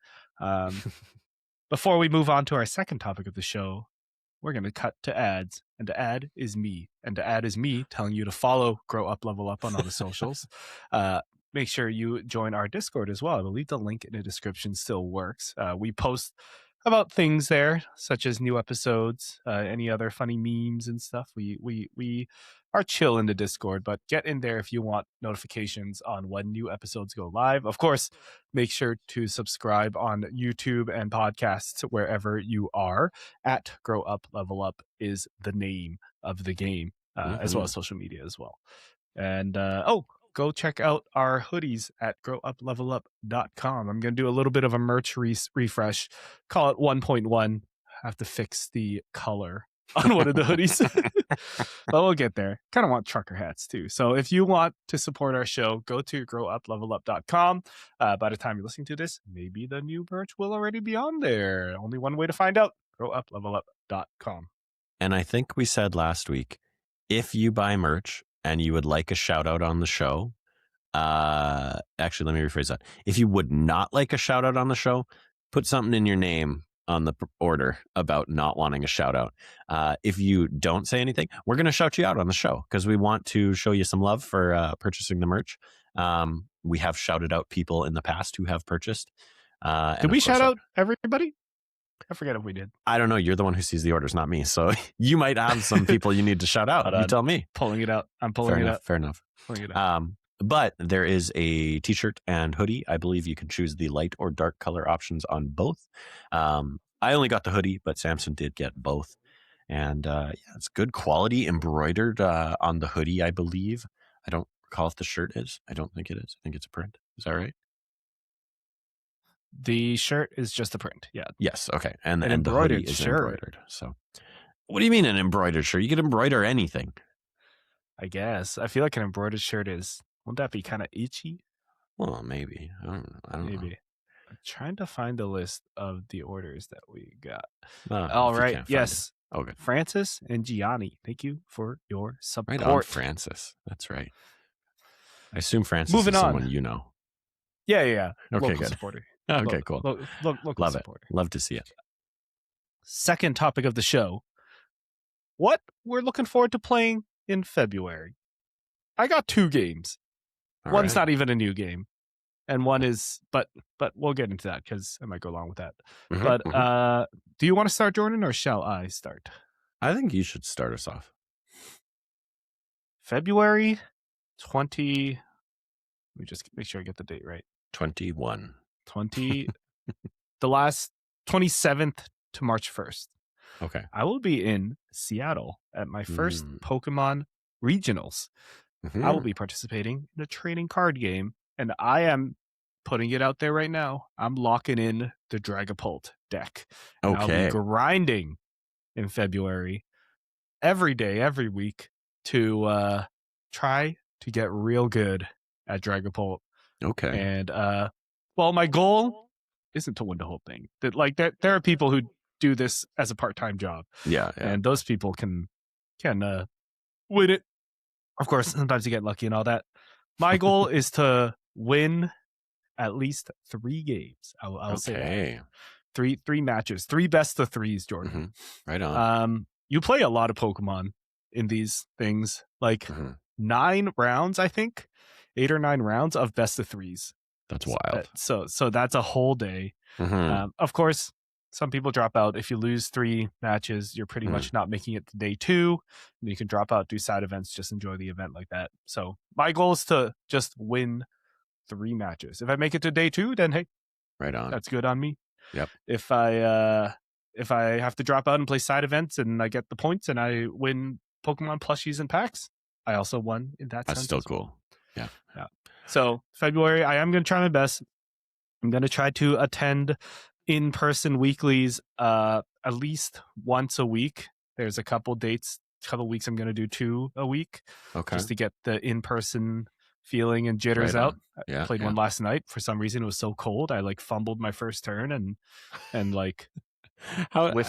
Before we move on to our second topic of the show, we're going to cut to ads. And the ad is me. And the ad is me telling you to follow Grow Up Level Up on all the socials. Make sure you join our Discord as well. I believe the link in the description still works. We post about things there, such as new episodes, any other funny memes and stuff. We are chill in the Discord, but get in there if you want notifications on when new episodes go live. Of course, make sure to subscribe on YouTube and podcasts wherever you are. At Grow Up Level Up is the name of the game, as well as social media as well. And go check out our hoodies at growuplevelup.com. I'm going to do a little bit of a merch refresh. Call it 1.1. I have to fix the color on one of the hoodies. But we'll get there. Kind of want trucker hats too. So if you want to support our show, go to growuplevelup.com. By the time you're listening to this, maybe the new merch will already be on there. Only one way to find out. growuplevelup.com. And I think we said last week, if you buy merch and you would like a shout out on the show, actually, let me rephrase that. If you would not like a shout out on the show, put something in your name on the order about not wanting a shout out. If you don't say anything, we're going to shout you out on the show because we want to show you some love for purchasing the merch. We have shouted out people in the past who have purchased. Did we shout out everybody? I forget if we did. I don't know. You're the one who sees the orders, not me. So you might have some people you need to shout out. You tell me. Pulling it out. I'm pulling it out. Fair enough. Pulling it out. But there is a t-shirt and hoodie. I believe you can choose the light or dark color options on both. I only got the hoodie, but Samson did get both. And it's good quality embroidered on the hoodie, I believe. I don't recall if the shirt is. I don't think it is. I think it's a print. Is that right? The shirt is just a print. Yeah. Yes. Okay. And the hoodie is embroidered. So what do you mean an embroidered shirt? You can embroider anything. I guess. I feel like an embroidered shirt is. Won't that be kind of itchy? Well, maybe. I don't know. Maybe. I'm trying to find the list of the orders that we got. Well, All if you right. can't find Yes. it. Oh, good. Francis and Gianni, thank you for your support. Right on, Francis. That's right. I assume Francis Moving is on. someone you know. Yeah. Okay, Local good. supporter. Okay, cool. Local Love supporter. it. Love to see it. Second topic of the show. What we're looking forward to playing in February. I got 2 games. One's not even a new game. And one is, but we'll get into that because I might go along with that. But do you want to start, Jordan, or shall I start? I think you should start us off. February 20. Let me just make sure I get the date right. 21. The last 27th to March 1st. Okay. I will be in Seattle at my first Pokemon Regionals. I will be participating in a trading card game, and I am putting it out there right now. I'm locking in the Dragapult deck. And I'll be grinding in February every day, every week to try to get real good at Dragapult. Okay. And well, my goal isn't to win the whole thing. There are people who do this as a part-time job. Yeah. And those people can win it. Of course, sometimes you get lucky and all that. My goal is to win at least 3 games. I'll say that. 3 matches, 3 best of 3s, Jordan. Right on. You play a lot of Pokemon in these things, like 9 rounds, I think, 8 or 9 rounds of best of 3s. That's wild. So that's a whole day. Of course, some people drop out. If you lose 3 matches, you're pretty much not making it to day 2. And you can drop out, do side events, just enjoy the event like that. So my goal is to just win 3 matches. If I make it to day 2, then hey, right on. That's good on me. Yep. If I have to drop out and play side events and I get the points and I win Pokemon plushies and packs, I also won in that sense. That's still cool. Yeah. So February, I am going to try my best. I'm going to try to attend in-person weeklies at least once a week. There's a couple weeks I'm going to do 2 a week. Okay. Just to get the in-person feeling and jitters out. I played one last night. For some reason, it was so cold. I fumbled my first turn and whiffed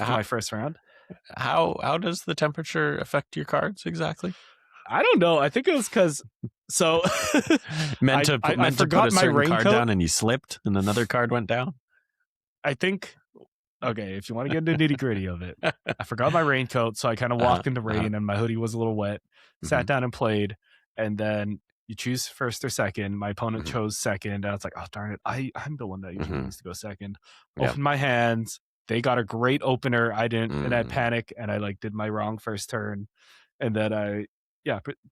my first round. How does the temperature affect your cards exactly? I don't know. I think it was because meant to put a certain card down and you slipped and another card went down. I think. Okay, if you want to get into the nitty gritty of it, I forgot my raincoat, so I kind of walked in the rain and my hoodie was a little wet. Sat down and played, and then you choose first or second. My opponent chose second, and I was like, "Oh darn it! I'm the one that usually needs to go second." Opened my hands. They got a great opener. I didn't, and I panicked, and I did my wrong first turn, and then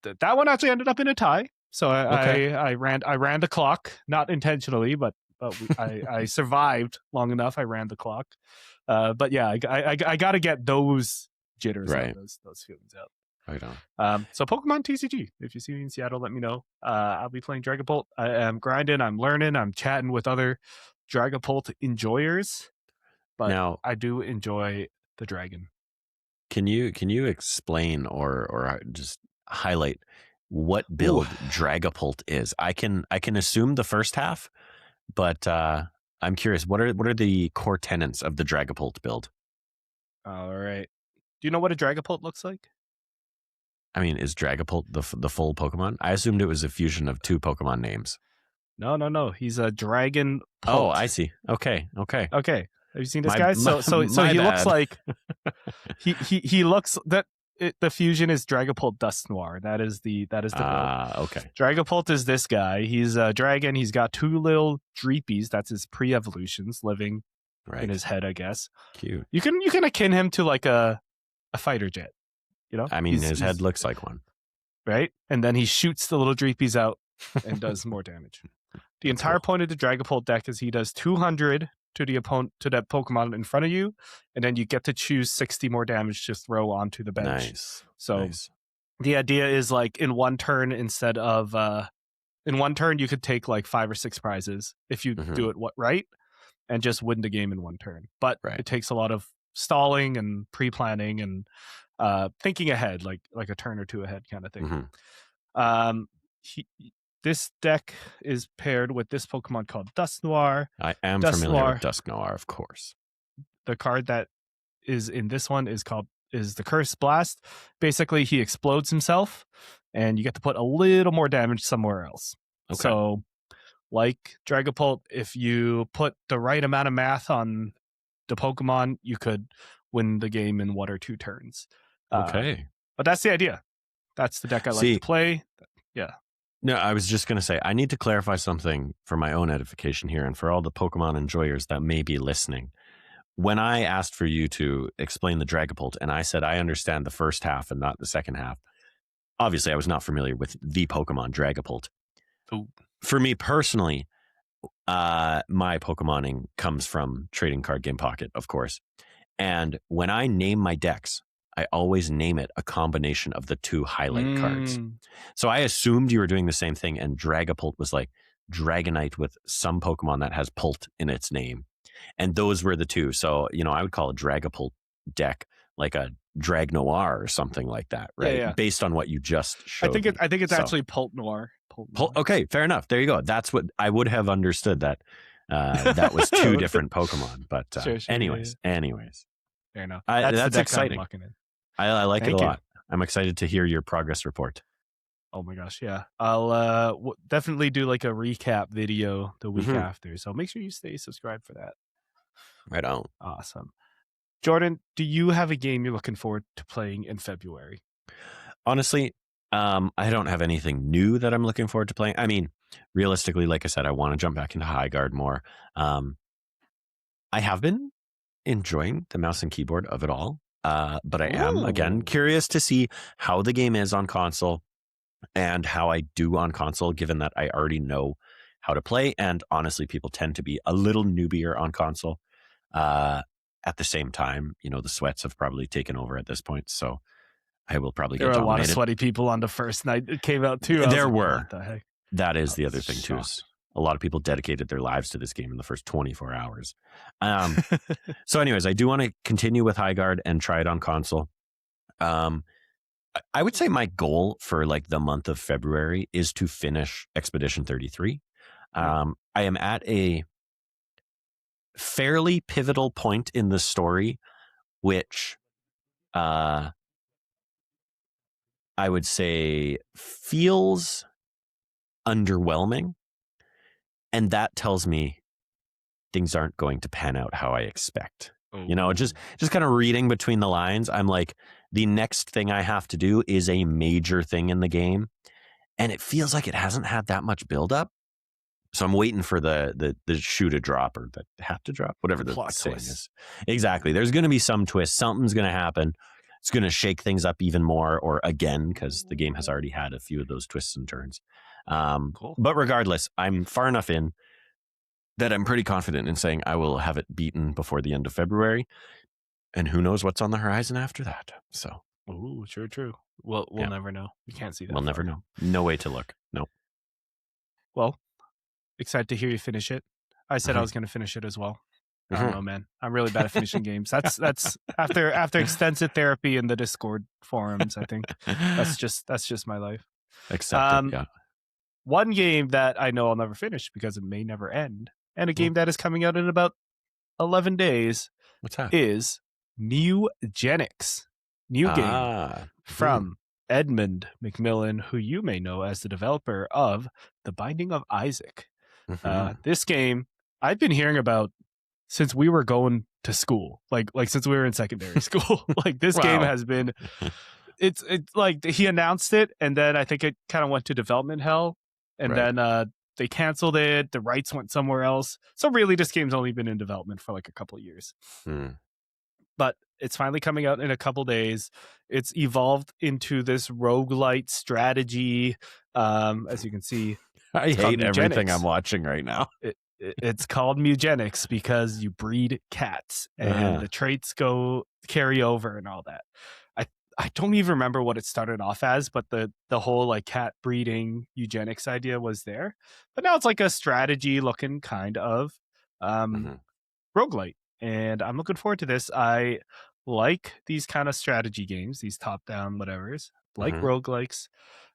that one actually ended up in a tie. So I ran the clock, not intentionally, but I survived long enough. I ran the clock. But yeah, I got to get those jitters out, those feelings out. Right on. So Pokemon TCG, if you see me in Seattle, let me know. I'll be playing Dragapult. I am grinding, I'm learning, I'm chatting with other Dragapult enjoyers. But now, I do enjoy the dragon. Can you explain or just highlight what build Dragapult is? I can assume the first half, but I'm curious. What are the core tenets of the Dragapult build? All right. Do you know what a Dragapult looks like? I mean, is Dragapult the full Pokemon? I assumed it was a fusion of 2 Pokemon names. No. He's a dragon. Oh, I see. Okay. Have you seen this guy? So he looks like he looks that the fusion is Dragapult Dust Noir. That is the build. Okay. Dragapult is this guy. He's a dragon. He's got 2 little Dreepies. That's his pre-evolutions living in his head, I guess. Cute. You can akin him to a fighter jet. You know? I mean, his head looks like one. Right? And then he shoots the little Dreepies out and does more damage. The entire point of the Dragapult deck is he does 200 to the opponent, to that Pokemon in front of you, and then you get to choose 60 more damage to throw onto the bench. Nice. So the idea is in one turn, instead of in one turn you could take 5 or 6 prizes if you do it right and just win the game in one turn. But it takes a lot of stalling and pre-planning and thinking ahead, like a turn or two ahead kind of thing. Mm-hmm. He, this deck is paired with this Pokemon called Dusk Noir. I am Dusk familiar Noir, with Dusk Noir, of course. the card that is in this one is the Curse Blast. Basically, he explodes himself, and you get to put a little more damage somewhere else. Okay. So, like Dragapult, if you put the right amount of math on the Pokemon, you could win the game in 1 or 2 turns. Okay. But that's the idea. That's the deck I like to play. Yeah. No, I was just going to say, I need to clarify something for my own edification here and for all the Pokemon enjoyers that may be listening. When I asked for you to explain the Dragapult and I said I understand the first half and not the second half, obviously I was not familiar with the Pokemon Dragapult. Ooh. For me personally, my Pokemoning comes from Trading Card Game Pocket, of course. And when I name my decks, I always name it a combination of the 2 highlight cards. So I assumed you were doing the same thing, and Dragapult was like Dragonite with some Pokemon that has Pult in its name. And those were the 2. So, I would call a Dragapult deck like a Drag Noir or something like that, right? Yeah. Based on what you just showed. I think it's actually Pult Noir. Okay, fair enough. There you go. That's what I would have understood, that that was 2 different Pokemon. But sure, anyways. Fair enough. That's exciting. I like it a lot. You. I'm excited to hear your progress report. Oh my gosh, yeah. I'll definitely do like a recap video the week after. So make sure you stay subscribed for that. Right on. Awesome. Jordan, do you have a game you're looking forward to playing in February? Honestly, I don't have anything new that I'm looking forward to playing. I mean, realistically, like I said, I want to jump back into Highguard more. I have been enjoying the mouse and keyboard of it all. But I am, again, curious to see how the game is on console and how I do on console, given that I already know how to play. And honestly, people tend to be a little newbier on console. At the same time, the sweats have probably taken over at this point. So I will probably get dominated. There were a lot of sweaty people on the first night it came out too. There were. What the heck? That is the other thing too. A lot of people dedicated their lives to this game in the first 24 hours. So anyways, I do want to continue with Highguard and try it on console. I would say my goal for like the month of February is to finish Expedition 33. I am at a fairly pivotal point in the story, which I would say feels underwhelming. And that tells me things aren't going to pan out how I expect. Just kind of reading between the lines, I'm like, the next thing I have to do is a major thing in the game. And it feels like it hasn't had that much buildup. So I'm waiting for the shoe to drop or the hat to drop, whatever the saying is. Exactly. There's going to be some twist. Something's going to happen. It's going to shake things up even more, or again, because the game has already had a few of those twists and turns. Cool. But regardless, I'm far enough in that I'm pretty confident in saying I will have it beaten before the end of February. And who knows what's on the horizon after that. So, true. We'll never know. We can't see that. We'll never know. No way to look. No. Well, excited to hear you finish it. I said I was going to finish it as well. I don't know, man. I'm really bad at finishing games. That's after extensive therapy in the Discord forums. I think that's just my life. Accepted. Yeah. One game that I know I'll never finish because it may never end, and a game that is coming out in about 11 days. What's that? Is Mugenics. New game from Edmund McMillan, who you may know as the developer of The Binding of Isaac. This game I've been hearing about since we were going to school, like since we were in secondary school. Like this game has been, it's like he announced it, and then I think it kind of went to development hell, and then they canceled it. The rights went somewhere else. So really, this game's only been in development for like a couple of years. But it's finally coming out in a couple days. It's evolved into this roguelite strategy. As you can see, I hate everything I'm watching right now. It's called Mugenics because you breed cats and the traits carry over and all that. I don't even remember what it started off as, but the whole like cat breeding eugenics idea was there. But now it's like a strategy looking kind of roguelite. And I'm looking forward to this. I like these kind of strategy games, these top-down whatevers, like Mhm. roguelikes.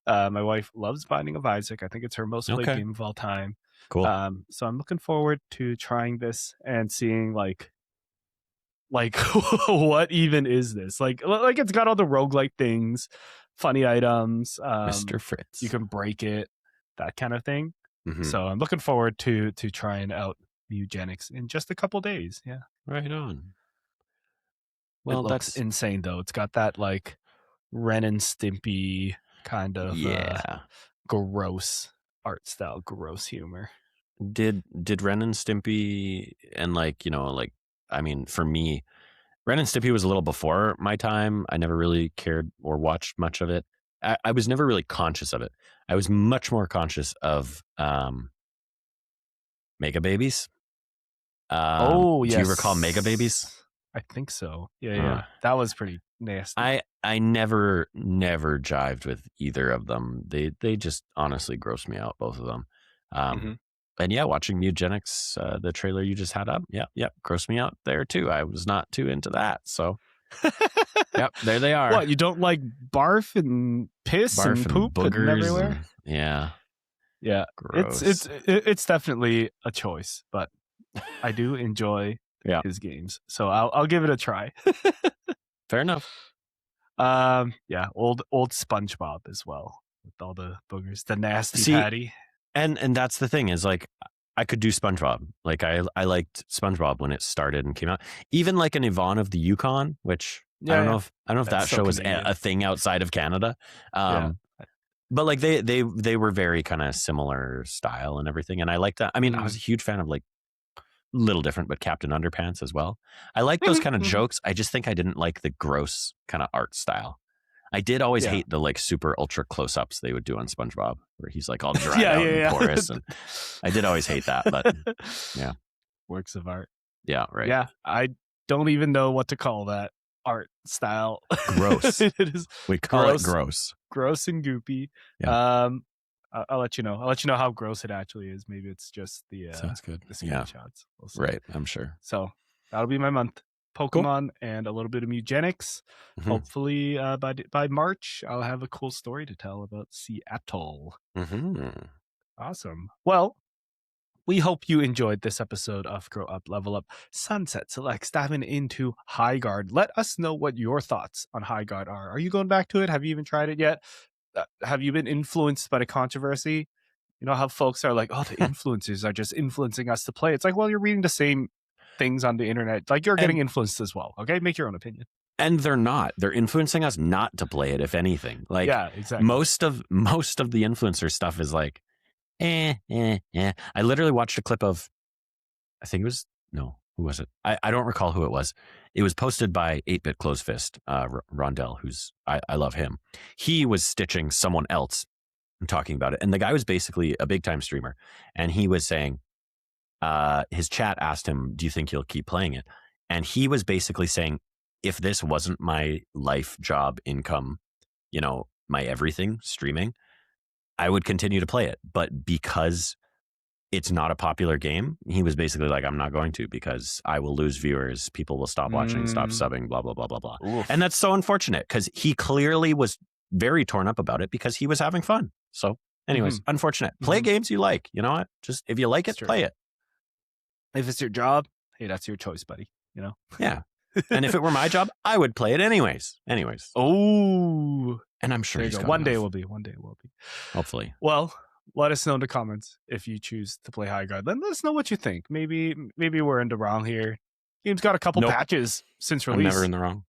My wife loves Binding of Isaac. I think it's her most played Okay. game of all time. Cool. So I'm looking forward to trying this and seeing like what even is this? Like it's got all the roguelike things, funny items, Mr. you Fritz. can break it, that kind of thing. Mhm. So I'm looking forward to trying out Eugenics in just a couple days. Yeah. Right on. It Well, looks that's insane though. It's got that like Ren and Stimpy kind of yeah. gross art style, gross humor. Did Ren and Stimpy and like I mean, for me, Ren and Stimpy was a little before my time. I never really cared or watched much of it. I was never really conscious of it. I was much more conscious of Mega Babies. Oh Do you recall Mega Babies? yes, I think so. Yeah, Uh, yeah, that was pretty nasty. I never jived with either of them. They just honestly grossed me out, both of them. Mm-hmm. And yeah, watching Eugenics, the trailer you just had up, yeah, grossed me out there too. I was not too into that. So yep, there they are. What, you don't like barf and piss Barf and and poop and boogers everywhere? and yeah, Yeah, gross. it's definitely a choice, but I do enjoy Yeah, his games, so I'll give it a try. fair enough. Yeah, old SpongeBob as well with all the boogers, the nasty See, patty. and that's the thing is like I could do SpongeBob. Like I liked SpongeBob when it started and came out. Even like an Yvonne of the Yukon, which Yeah, yeah, I don't know if that's that so show was Canadian. a thing outside of Canada. Yeah. But like they were very kind of similar style and everything. And I like that. I mean, I was a huge fan of like little different, but Captain Underpants as well. I like those kind of jokes. I just think I didn't like the gross kind of art style. I did always Yeah. hate the like super ultra close ups they would do on SpongeBob, where he's like all dried Yeah, out yeah, and yeah. porous. And I did always hate that, but yeah. Works of art. Yeah, right. Yeah, I don't even know what to call that art style. Gross. It is We call it gross. gross and goopy. Yeah. I'll let you know. I'll let you know how gross it actually is. Maybe it's just the Sounds good. the Yeah. screenshots. We'll see. Right. I'm sure. So that'll be my month. Pokemon and a little bit of Eugenics. Mhm. Hopefully, by March, I'll have a cool story to tell about Seattle. Mm-hmm. Awesome. Well, we hope you enjoyed this episode of Grow Up, Level Up Sunset Selects, diving into Highguard. Let us know what your thoughts on Highguard are. Are you going back to it? Have you even tried it yet? Have you been influenced by the controversy? You know how folks are like, oh, the influencers are just influencing us to play. It's like, well, you're reading the same things on the internet. Like, you're getting influenced as well. Okay, make your own opinion. And they're not. They're influencing us not to play it, if anything. Like yeah, exactly. most of the influencer stuff is like, I literally watched a clip of, I think it was, no, who was it? I don't recall who it was. It was posted by 8-Bit Closed Fist, Rondell, who's, I love him. He was stitching someone else and talking about it. And the guy was basically a big time streamer. And he was saying, his chat asked him, do you think you'll keep playing it? And he was basically saying, if this wasn't my life, job, income, my everything, streaming, I would continue to play it. But because it's not a popular game, he was basically like, I'm not going to, because I will lose viewers. People will stop watching, stop subbing, blah, blah, blah, blah, blah. Oof. And that's so unfortunate because he clearly was very torn up about it because he was having fun. So anyways, unfortunate. Play games you like. You know what? Just if you like it, play it. If it's your job, hey, that's your choice, buddy. Yeah. And if it were my job, I would play it anyways. Oh, and I'm sure one day will be. Hopefully. Well, let us know in the comments if you choose to play Highguard. Then let us know what you think. Maybe we're in the wrong here. Game's got a couple patches since release. I'm never in the wrong.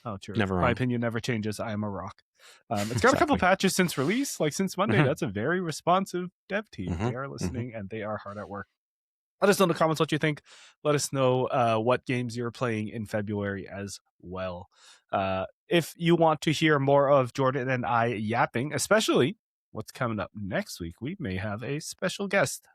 Oh, true. Never wrong. My opinion never changes. I am a rock. It's got a couple patches since release, like since Monday. That's a very responsive dev team. They are listening and they are hard at work. Let us know in the comments what you think. Let us know what games you're playing in February as well. If you want to hear more of Jordan and I yapping, especially what's coming up next week, we may have a special guest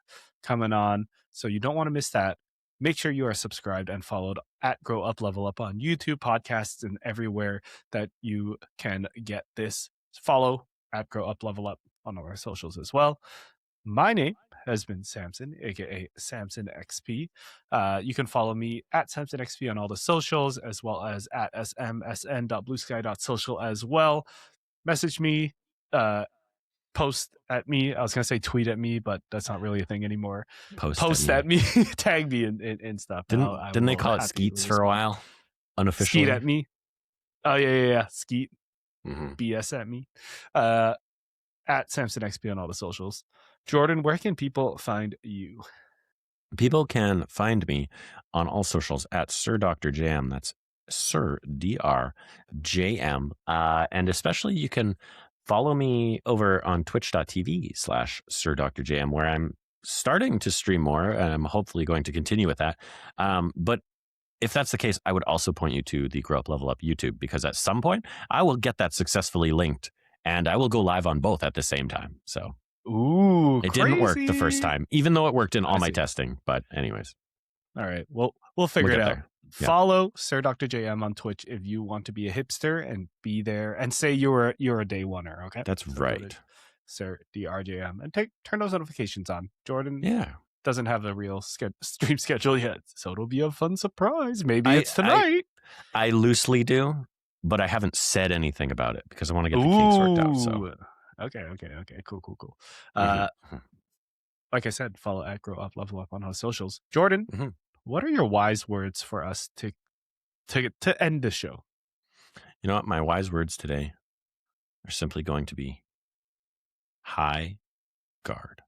coming on, so you don't want to miss that. Make sure you are subscribed and followed at Grow Up Level Up on YouTube, podcasts, and everywhere that you can get this. Follow at Grow Up Level Up on our socials as well. My name has been Samson, aka Samson XP. You can follow me at Samson XP on all the socials, as well as at smsn.bluesky.social as well. Message me, post at me. I was gonna say tweet at me, but that's not really a thing anymore. Post at me, tag me and stuff. Didn't they call it skeets for a while? Unofficially, skeet at me. Oh yeah. Skeet. Mm-hmm. BS at me. At Samson XP on all the socials. Jordan, where can people find you? People can find me on all socials at SirDrJM. That's SirDrJM. And especially you can follow me over on twitch.tv/SirDrJM, where I'm starting to stream more, and I'm hopefully going to continue with that. But if that's the case, I would also point you to the Grow Up Level Up YouTube, because at some point I will get that successfully linked and I will go live on both at the same time. So it didn't work the first time, even though it worked in all my testing. But anyways. All right. Well, we'll figure it out. Yeah. Follow SirDrJM on Twitch if you want to be a hipster and be there and say you're a day oneer. Okay. That's right. SirDrJM and turn those notifications on. Jordan. Yeah. Doesn't have a real stream schedule yet, so it'll be a fun surprise. Maybe it's tonight. I loosely do, but I haven't said anything about it because I want to get the kinks worked out. So okay, cool. Like I said, follow at Grow Up Level Up on our socials. Jordan, what are your wise words for us to end the show? You know what? My wise words today are simply going to be Highguard.